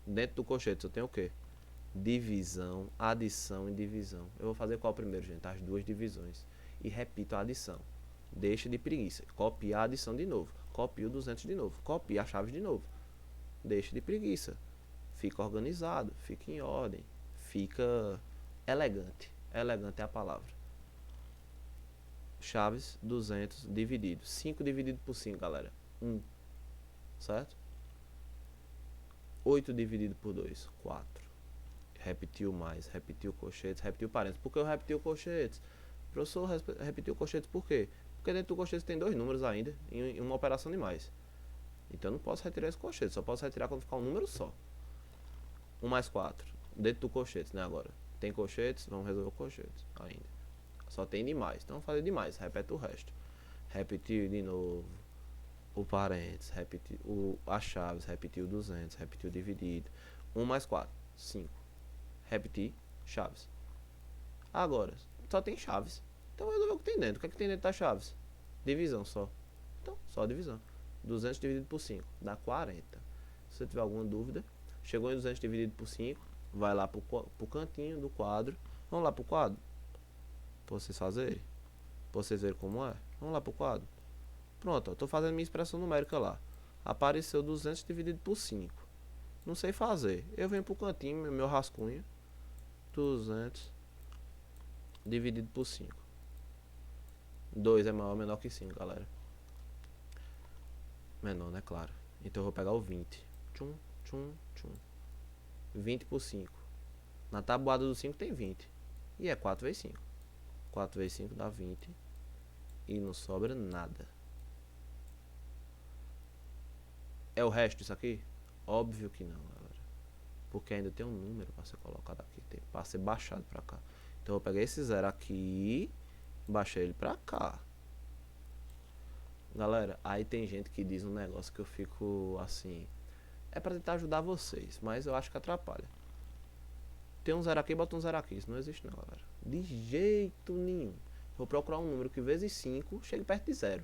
Dentro do colchete eu tenho o quê? Divisão, adição e divisão. Eu vou fazer qual primeiro, gente? As duas divisões. E repito a adição. Deixa de preguiça. Copia a adição de novo. Copia o 200 de novo. Copia as chaves de novo. Deixa de preguiça. Fica organizado. Fica em ordem. Fica elegante. Elegante é a palavra. Chaves, 200 dividido. 5 dividido por 5, galera. 1. Certo? 8 dividido por 2, 4. Repetiu mais, repetiu colchetes, repetiu parênteses. Por que eu repeti o colchetes? Professor, repetiu colchetes por quê? Porque dentro do colchete tem 2 números ainda, em uma operação de mais. Então eu não posso retirar esse colchete, só posso retirar quando ficar um número só. 1 mais 4, dentro do colchete, né, agora. Tem colchetes, vamos resolver o colchete ainda. Só tem demais, então vamos fazer demais, repete o resto. Repetiu de novo o parênteses, repetiu as chaves, repetiu 200, repetiu dividido. 1 mais 4, 5. Repetir, chaves. Agora, só tem chaves. Então eu vou resolver o que tem dentro. O que é que tem dentro das chaves? Divisão só. Então, só divisão. 200 dividido por 5 dá 40. Se você tiver alguma dúvida, chegou em 200 dividido por 5, vai lá pro cantinho do quadro. Vamos lá pro quadro, pra vocês fazerem, pra vocês verem como é. Vamos lá pro quadro. Pronto, ó, tô fazendo minha expressão numérica lá. Apareceu 200 dividido por 5. Não sei fazer. Eu venho pro cantinho, meu rascunho. 200 dividido por 5. 2 é maior ou menor que 5, galera? Menor, né? Claro. Então eu vou pegar o 20. Tchum, tchum, tchum. 20 por 5. Na tabuada do 5 tem 20. E é 4 vezes 5. 4 vezes 5 dá 20. E não sobra nada. É o resto isso aqui? Óbvio que não, galera. Porque ainda tem um número para ser colocado aqui. Tem para ser baixado para cá. Então eu vou pegar esse 0 aqui. Baixei ele para cá. Galera, aí tem gente que diz um negócio que eu fico assim. É para tentar ajudar vocês, mas eu acho que atrapalha. Tem um 0 aqui, bota um 0 aqui. Isso não existe não, galera. De jeito nenhum. Vou procurar um número que vezes 5 chegue perto de 0.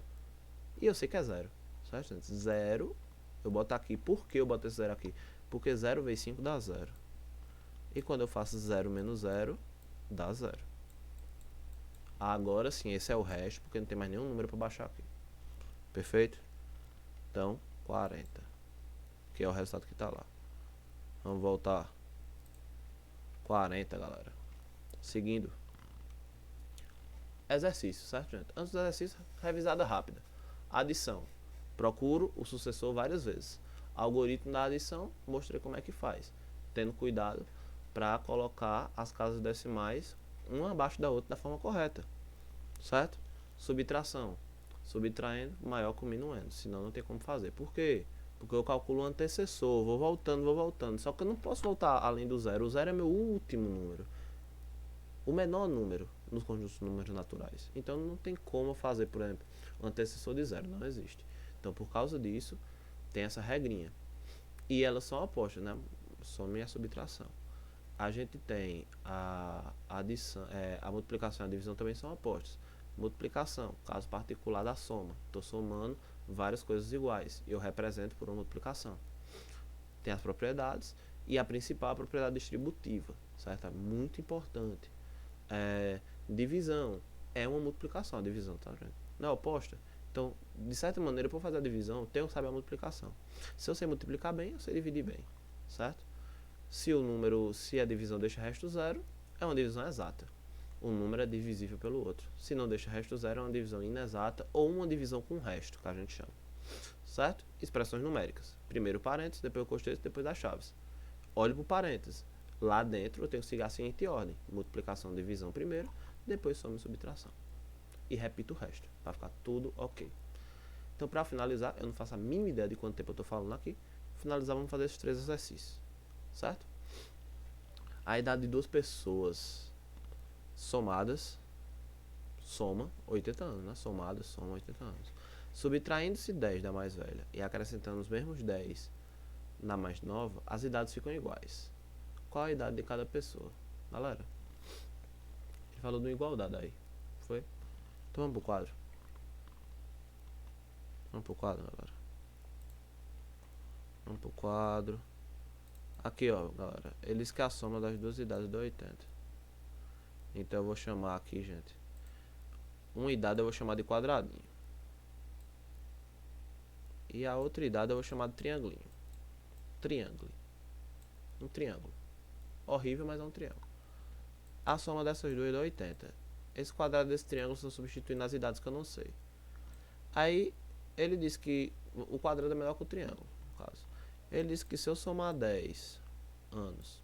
E eu sei que é 0. Certo, gente? 0. Eu boto aqui. Por que eu boto esse 0 aqui? Porque 0 vezes 5 dá 0. E quando eu faço 0 menos 0, dá 0. Agora sim, esse é o resto, porque não tem mais nenhum número para baixar aqui. Perfeito? Então, 40. Que é o resultado que está lá. Vamos voltar. 40, galera. Seguindo. Exercício, certo, gente? Antes do exercício, revisada rápida. Adição. Procuro o sucessor várias vezes. Algoritmo da adição, mostrei como é que faz. Tendo cuidado para colocar as casas decimais uma abaixo da outra da forma correta. Certo? Subtração. Subtraindo maior com minuendo. Senão não tem como fazer. Por quê? Porque eu calculo o antecessor. Vou voltando. Só que eu não posso voltar além do 0. O 0 é meu último número. O menor número nos conjuntos de números naturais. Então não tem como fazer, por exemplo, o antecessor de 0. Não existe. Então por causa disso, tem essa regrinha. E elas são opostas, né? Soma e a subtração. A gente tem a adição, a multiplicação e a divisão também são opostas. Multiplicação, caso particular da soma. Estou somando várias coisas iguais e eu represento por uma multiplicação. Tem as propriedades e a principal, a propriedade distributiva, certo? É muito importante. Divisão é uma multiplicação, a divisão, tá, gente? Não é oposta. Então, de certa maneira, para fazer a divisão, eu tenho que saber a multiplicação. Se eu sei multiplicar bem, eu sei dividir bem, certo? Se a divisão deixa resto zero, é uma divisão exata. Um número é divisível pelo outro. Se não deixa resto zero, é uma divisão inexata ou uma divisão com resto, que a gente chama. Certo? Expressões numéricas. Primeiro parênteses, depois o costeiro, depois das chaves. Olho para o parênteses. Lá dentro eu tenho que seguir a seguinte ordem. Multiplicação, divisão primeiro, depois soma e subtração. E repito o resto, para ficar tudo ok. Então, para finalizar, eu não faço a mínima ideia de quanto tempo eu estou falando aqui. Finalizar, vamos fazer esses 3 exercícios. Certo? A idade de 2 pessoas somadas, soma 80 anos, né? Somadas, soma 80 anos. Subtraindo-se 10 da mais velha e acrescentando os mesmos 10 na mais nova, as idades ficam iguais. Qual a idade de cada pessoa? Galera, ele falou de igualdade aí. Foi? Então vamos pro quadro. Vamos pro quadro, galera. Vamos pro quadro. Aqui, ó, galera. Eles que a soma das duas idades dá 80. Então eu vou chamar aqui, gente. Uma idade eu vou chamar de quadradinho. E a outra idade eu vou chamar de triangulinho. Triângulo. Um triângulo. Horrível, mas é um triângulo. A soma dessas duas dá 80. Esse quadrado desse triângulo são substituindo as idades que eu não sei. Aí ele diz que o quadrado é melhor que o triângulo, no caso. Ele diz que se eu somar 10 anos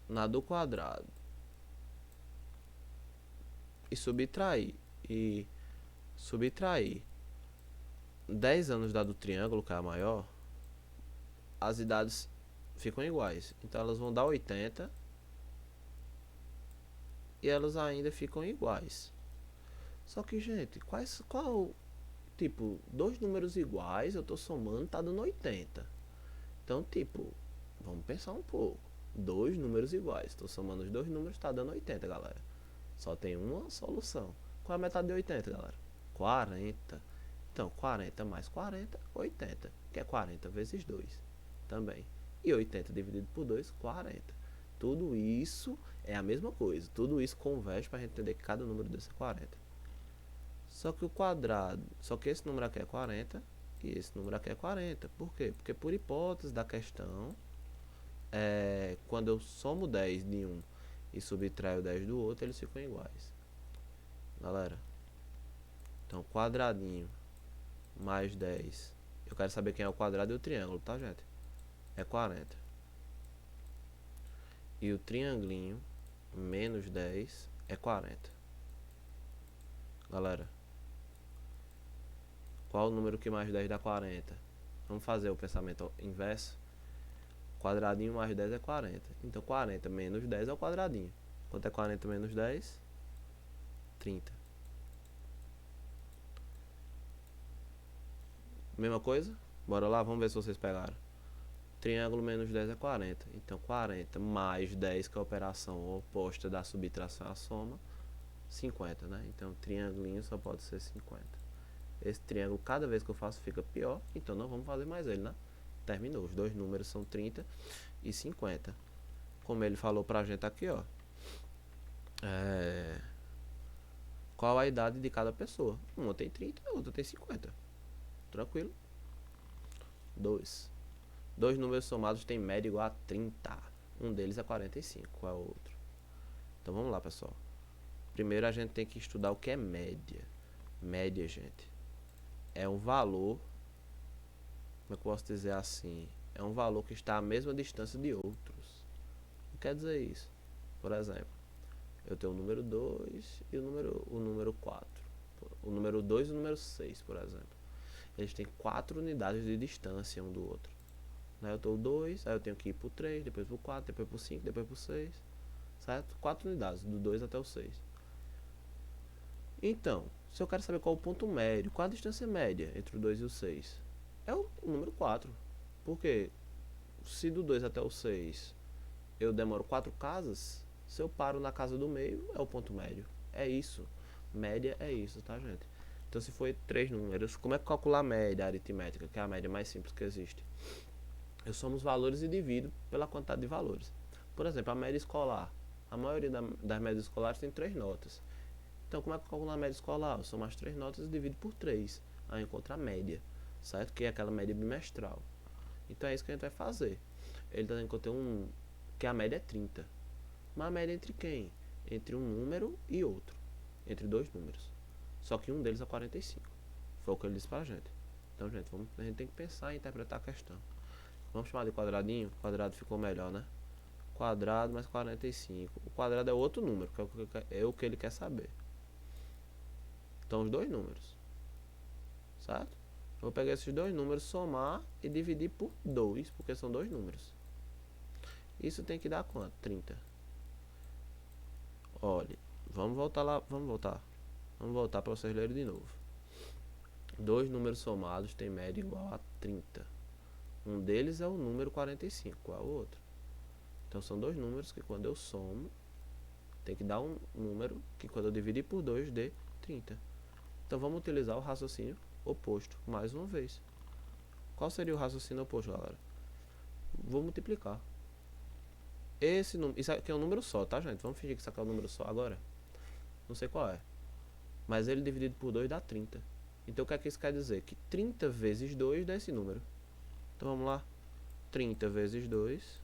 na do quadrado e subtrair 10 anos da do triângulo, que é a maior, as idades ficam iguais. Então elas vão dar 80 e elas ainda ficam iguais. Só que, gente, qual tipo, dois números iguais, eu tô somando, tá dando 80. Então, tipo, vamos pensar um pouco. Dois números iguais, tô somando os dois números, tá dando 80, galera. Só tem uma solução. Qual é a metade de 80, galera? 40. Então, 40 mais 40, 80, que é 40 vezes 2 também. E 80 dividido por 2, 40. Tudo isso é a mesma coisa. Tudo isso converge para a gente entender que cada número desse é 40. Só que o quadrado, só que esse número aqui é 40 e esse número aqui é 40. Por quê? Porque por hipótese da questão, quando eu somo 10 de um e subtraio 10 do outro, eles ficam iguais. Galera, então quadradinho mais 10. Eu quero saber quem é o quadrado e o triângulo, tá, gente? É 40. E o triangulinho menos 10 é 40. Galera, qual o número que mais 10 dá 40? Vamos fazer o pensamento inverso. Quadradinho mais 10 é 40. Então 40 menos 10 é o quadradinho. Quanto é 40 menos 10? 30. Mesma coisa? Bora lá, vamos ver se vocês pegaram. Triângulo menos 10 é 40. Então 40 mais 10, que é a operação oposta da subtração à soma, 50, né? Então triângulo só pode ser 50. Esse triângulo, cada vez que eu faço, fica pior. Então não vamos fazer mais ele, né? Terminou. Os dois números são 30 e 50. Como ele falou pra gente aqui, ó. Qual a idade de cada pessoa? Uma tem 30, a outra tem 50. Tranquilo? 2. Dois números somados têm média igual a 30. Um deles é 45. Qual é o outro? Então vamos lá, pessoal. Primeiro a gente tem que estudar o que é média. Média, gente, é um valor, como é que eu posso dizer assim? É um valor que está à mesma distância de outros. O que quer dizer isso? Por exemplo, eu tenho o número 2 e o número 4. O número 2 e o número 6, por exemplo. Eles têm 4 unidades de distância um do outro. Eu tenho 2, aí eu tenho que ir pro 3, depois pro 4, depois pro 5, depois pro 6. Certo? 4 unidades, do 2 até o 6. Então, se eu quero saber qual é o ponto médio, qual a distância média entre o 2 e o 6, é o número 4. Porque se do 2 até o 6 eu demoro 4 casas, se eu paro na casa do meio, é o ponto médio. É isso. Média é isso, tá, gente? Então, se for 3 números, como é que calcular a média aritmética, que é a média mais simples que existe? Eu somo os valores e divido pela quantidade de valores. Por exemplo, a média escolar. A maioria das médias escolares tem 3 notas. Então, como é que eu calculo a média escolar? Eu somo as 3 notas e divido por 3. Aí eu encontro a média, certo? Que é aquela média bimestral. Então é isso que a gente vai fazer. Ele está dizendo que eu tenho que a média é 30. Mas a média entre quem? Entre um número e outro. Entre dois números. Só que um deles é 45. Foi o que ele disse pra gente. Então, gente, a gente tem que pensar e interpretar a questão. Vamos chamar de quadradinho? O quadrado ficou melhor, né? Quadrado mais 45. O quadrado é outro número, que é o que ele quer saber. Então, os dois números. Certo? Eu vou pegar esses dois números, somar e dividir por 2, porque são dois números. Isso tem que dar quanto? 30. Olha, vamos voltar lá, vamos voltar para vocês lerem de novo. Dois números somados têm média igual a 30. Um deles é o número 45, qual é o outro? Então são dois números que quando eu somo, tem que dar um número que quando eu dividir por 2 dê 30. Então vamos utilizar o raciocínio oposto mais uma vez. Qual seria o raciocínio oposto, galera? Vou multiplicar. Esse número, isso aqui é um número só, tá, gente? Vamos fingir que isso aqui é um número só agora. Não sei qual é. Mas ele dividido por 2 dá 30. Então o que é que isso quer dizer? Que 30 vezes 2 dá esse número. Então vamos lá. 30 vezes 2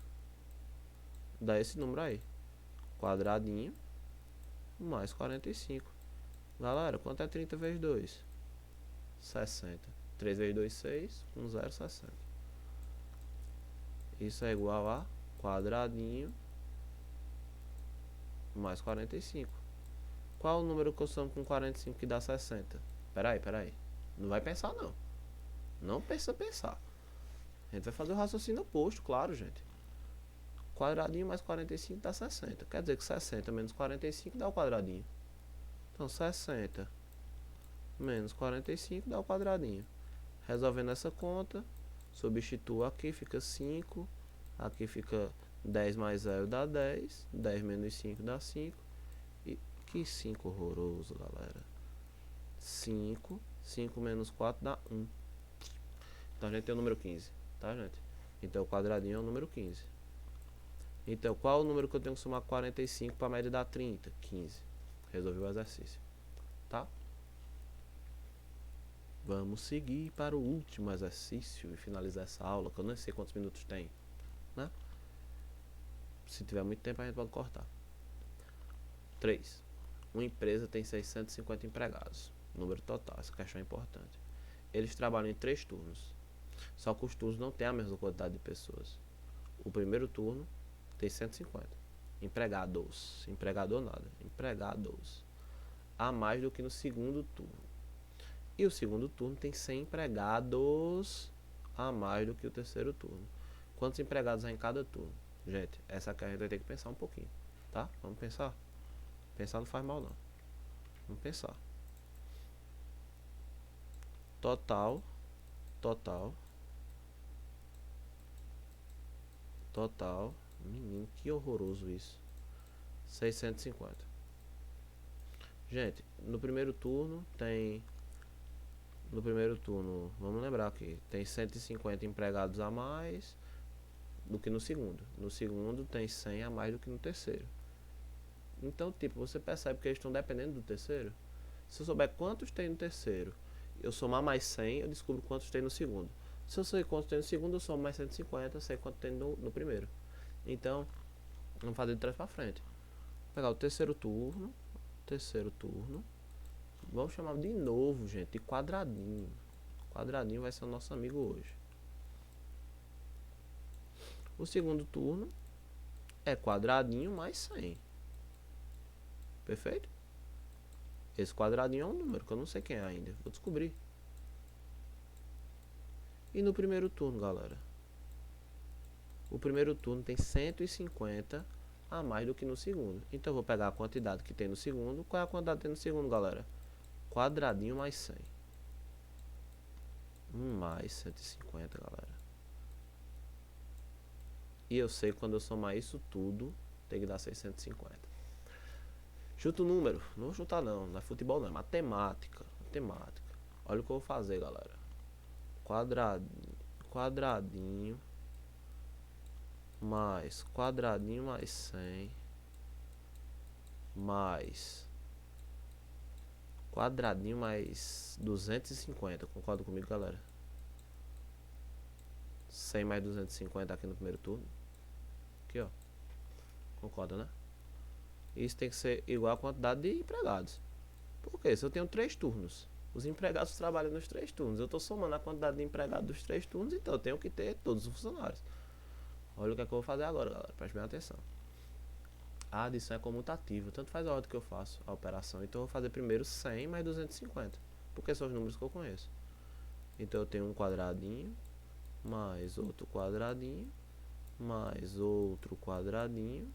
dá esse número aí. Quadradinho mais 45. Galera, quanto é 30 vezes 2? 60. 3 vezes 2, 6. 1, 0, 60. Isso é igual a quadradinho mais 45. Qual o número que eu somo com 45 que dá 60? Peraí. Não vai pensar, não. Não precisa pensar. A gente vai fazer o raciocínio oposto, claro, gente. Quadradinho mais 45 dá 60. Quer dizer que 60 menos 45 dá o quadradinho. Então 60 menos 45 dá o quadradinho. Resolvendo essa conta, substituo aqui, fica 5. Aqui fica 10 mais 0 dá 10. 10 menos 5 dá 5. E que 5 horroroso, galera. 5 5 menos 4 dá 1. Então a gente tem o número 15, tá, gente? Então o quadradinho é o número 15. Então qual é o número que eu tenho que somar 45 para a média dar 30? 15. Resolvi o exercício, tá? Vamos seguir para o último exercício e finalizar essa aula, que eu não sei quantos minutos tem, né? Se tiver muito tempo a gente pode cortar. 3. Uma empresa tem 650 empregados. Número total, essa questão é importante. Eles trabalham em 3 turnos. Só que os turnos não têm a mesma quantidade de pessoas. O primeiro turno tem 150 empregados. Empregador nada. Empregados. A mais do que no segundo turno. E o segundo turno tem 100 empregados a mais do que o terceiro turno. Quantos empregados há em cada turno? Gente, essa aqui a gente vai ter que pensar um pouquinho, tá? Vamos pensar? Pensar não faz mal não. Vamos pensar. Total. Menino, que horroroso isso. 650. Gente, no primeiro turno, vamos lembrar aqui, tem 150 empregados a mais do que no segundo. No segundo tem 100 a mais do que no terceiro. Então, tipo, você percebe que eles estão dependendo do terceiro. Se eu souber quantos tem no terceiro, eu somar mais 100, eu descubro quantos tem no segundo. Se eu sei quantos tem no segundo, eu somo mais 150, eu sei quanto tem no primeiro. Então, vamos fazer de trás para frente. Vou pegar o terceiro turno. Vamos chamar de novo, gente, de quadradinho. Quadradinho vai ser o nosso amigo hoje. O segundo turno é quadradinho mais 100. Perfeito? Esse quadradinho é um número que eu não sei quem é ainda. Vou descobrir. E no primeiro turno, galera? O primeiro turno tem 150 a mais do que no segundo. Então eu vou pegar a quantidade que tem no segundo. Qual é a quantidade que tem no segundo, galera? Quadradinho mais 100. Mais 150, galera. E eu sei que quando eu somar isso tudo, tem que dar 650. Chuta o número. Não vou chutar não. Não é futebol não. É matemática. Olha o que eu vou fazer, galera. Quadradinho mais quadradinho mais 100 mais quadradinho mais 250. Concorda comigo, galera? 100 mais 250 aqui no primeiro turno. Aqui, ó. Concorda, né? Isso tem que ser igual a quantidade de empregados. Por quê? Se eu tenho 3 turnos, os empregados trabalham nos 3 turnos. Eu estou somando a quantidade de empregados dos 3 turnos, então eu tenho que ter todos os funcionários. Olha o que é que eu vou fazer agora, galera. Preste bem atenção. A adição é comutativa. Tanto faz a ordem que eu faço a operação. Então eu vou fazer primeiro 100 mais 250. Porque são os números que eu conheço. Então eu tenho um quadradinho, mais outro quadradinho, mais outro quadradinho,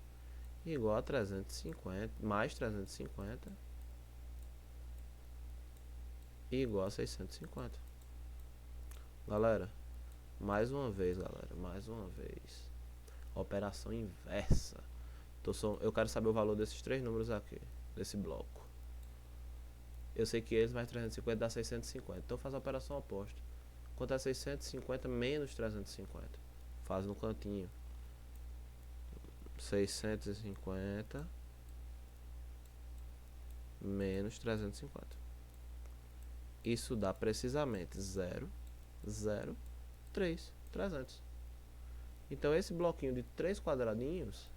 igual a 350, mais 350, igual a 650. Galera, mais uma vez. Operação inversa. Eu quero saber o valor desses 3 números aqui, desse bloco. Eu sei que eles mais 350 dá 650. Então eu faço a operação oposta. Quanto é 650 menos 350? Faz no cantinho. 650 menos 350. Isso dá precisamente 300. Então esse bloquinho de 3 quadradinhos,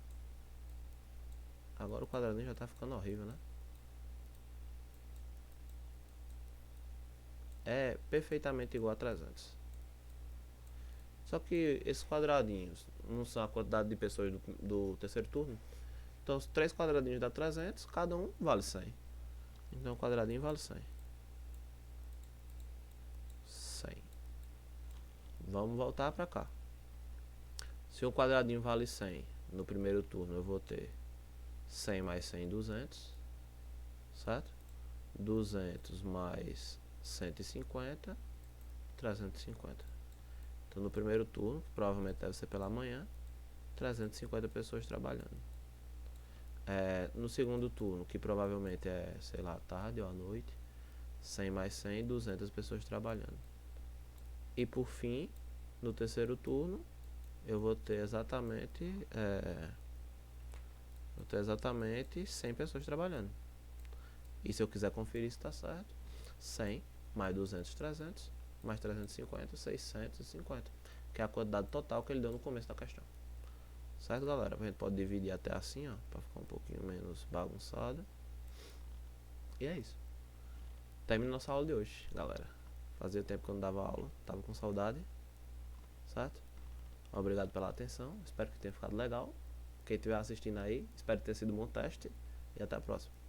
agora o quadradinho já tá ficando horrível, né? É perfeitamente igual a 300. Só que esses quadradinhos não são a quantidade de pessoas do terceiro turno. Então os 3 quadradinhos dá 300, cada um vale 100. Então o quadradinho vale 100. Vamos voltar pra cá. Se o quadradinho vale 100, no primeiro turno eu vou ter 100 mais 100, 200, certo? 200 mais 150, 350. Então no primeiro turno, que provavelmente deve ser pela manhã, 350 pessoas trabalhando. No segundo turno, que provavelmente é, sei lá, tarde ou à noite, 100 mais 100, 200 pessoas trabalhando. E por fim, no terceiro turno, eu vou ter exatamente 100 pessoas trabalhando. E se eu quiser conferir se está certo, 100 mais 200, 300, mais 350, 650, que é a quantidade total que ele deu no começo da questão. Certo, galera? A gente pode dividir até assim, ó, para ficar um pouquinho menos bagunçado. E é isso. Termina nossa aula de hoje, galera. Fazia tempo que eu não dava aula, tava com saudade. Certo? Obrigado pela atenção, espero que tenha ficado legal. Quem estiver assistindo aí, espero ter sido um bom teste. E até a próxima.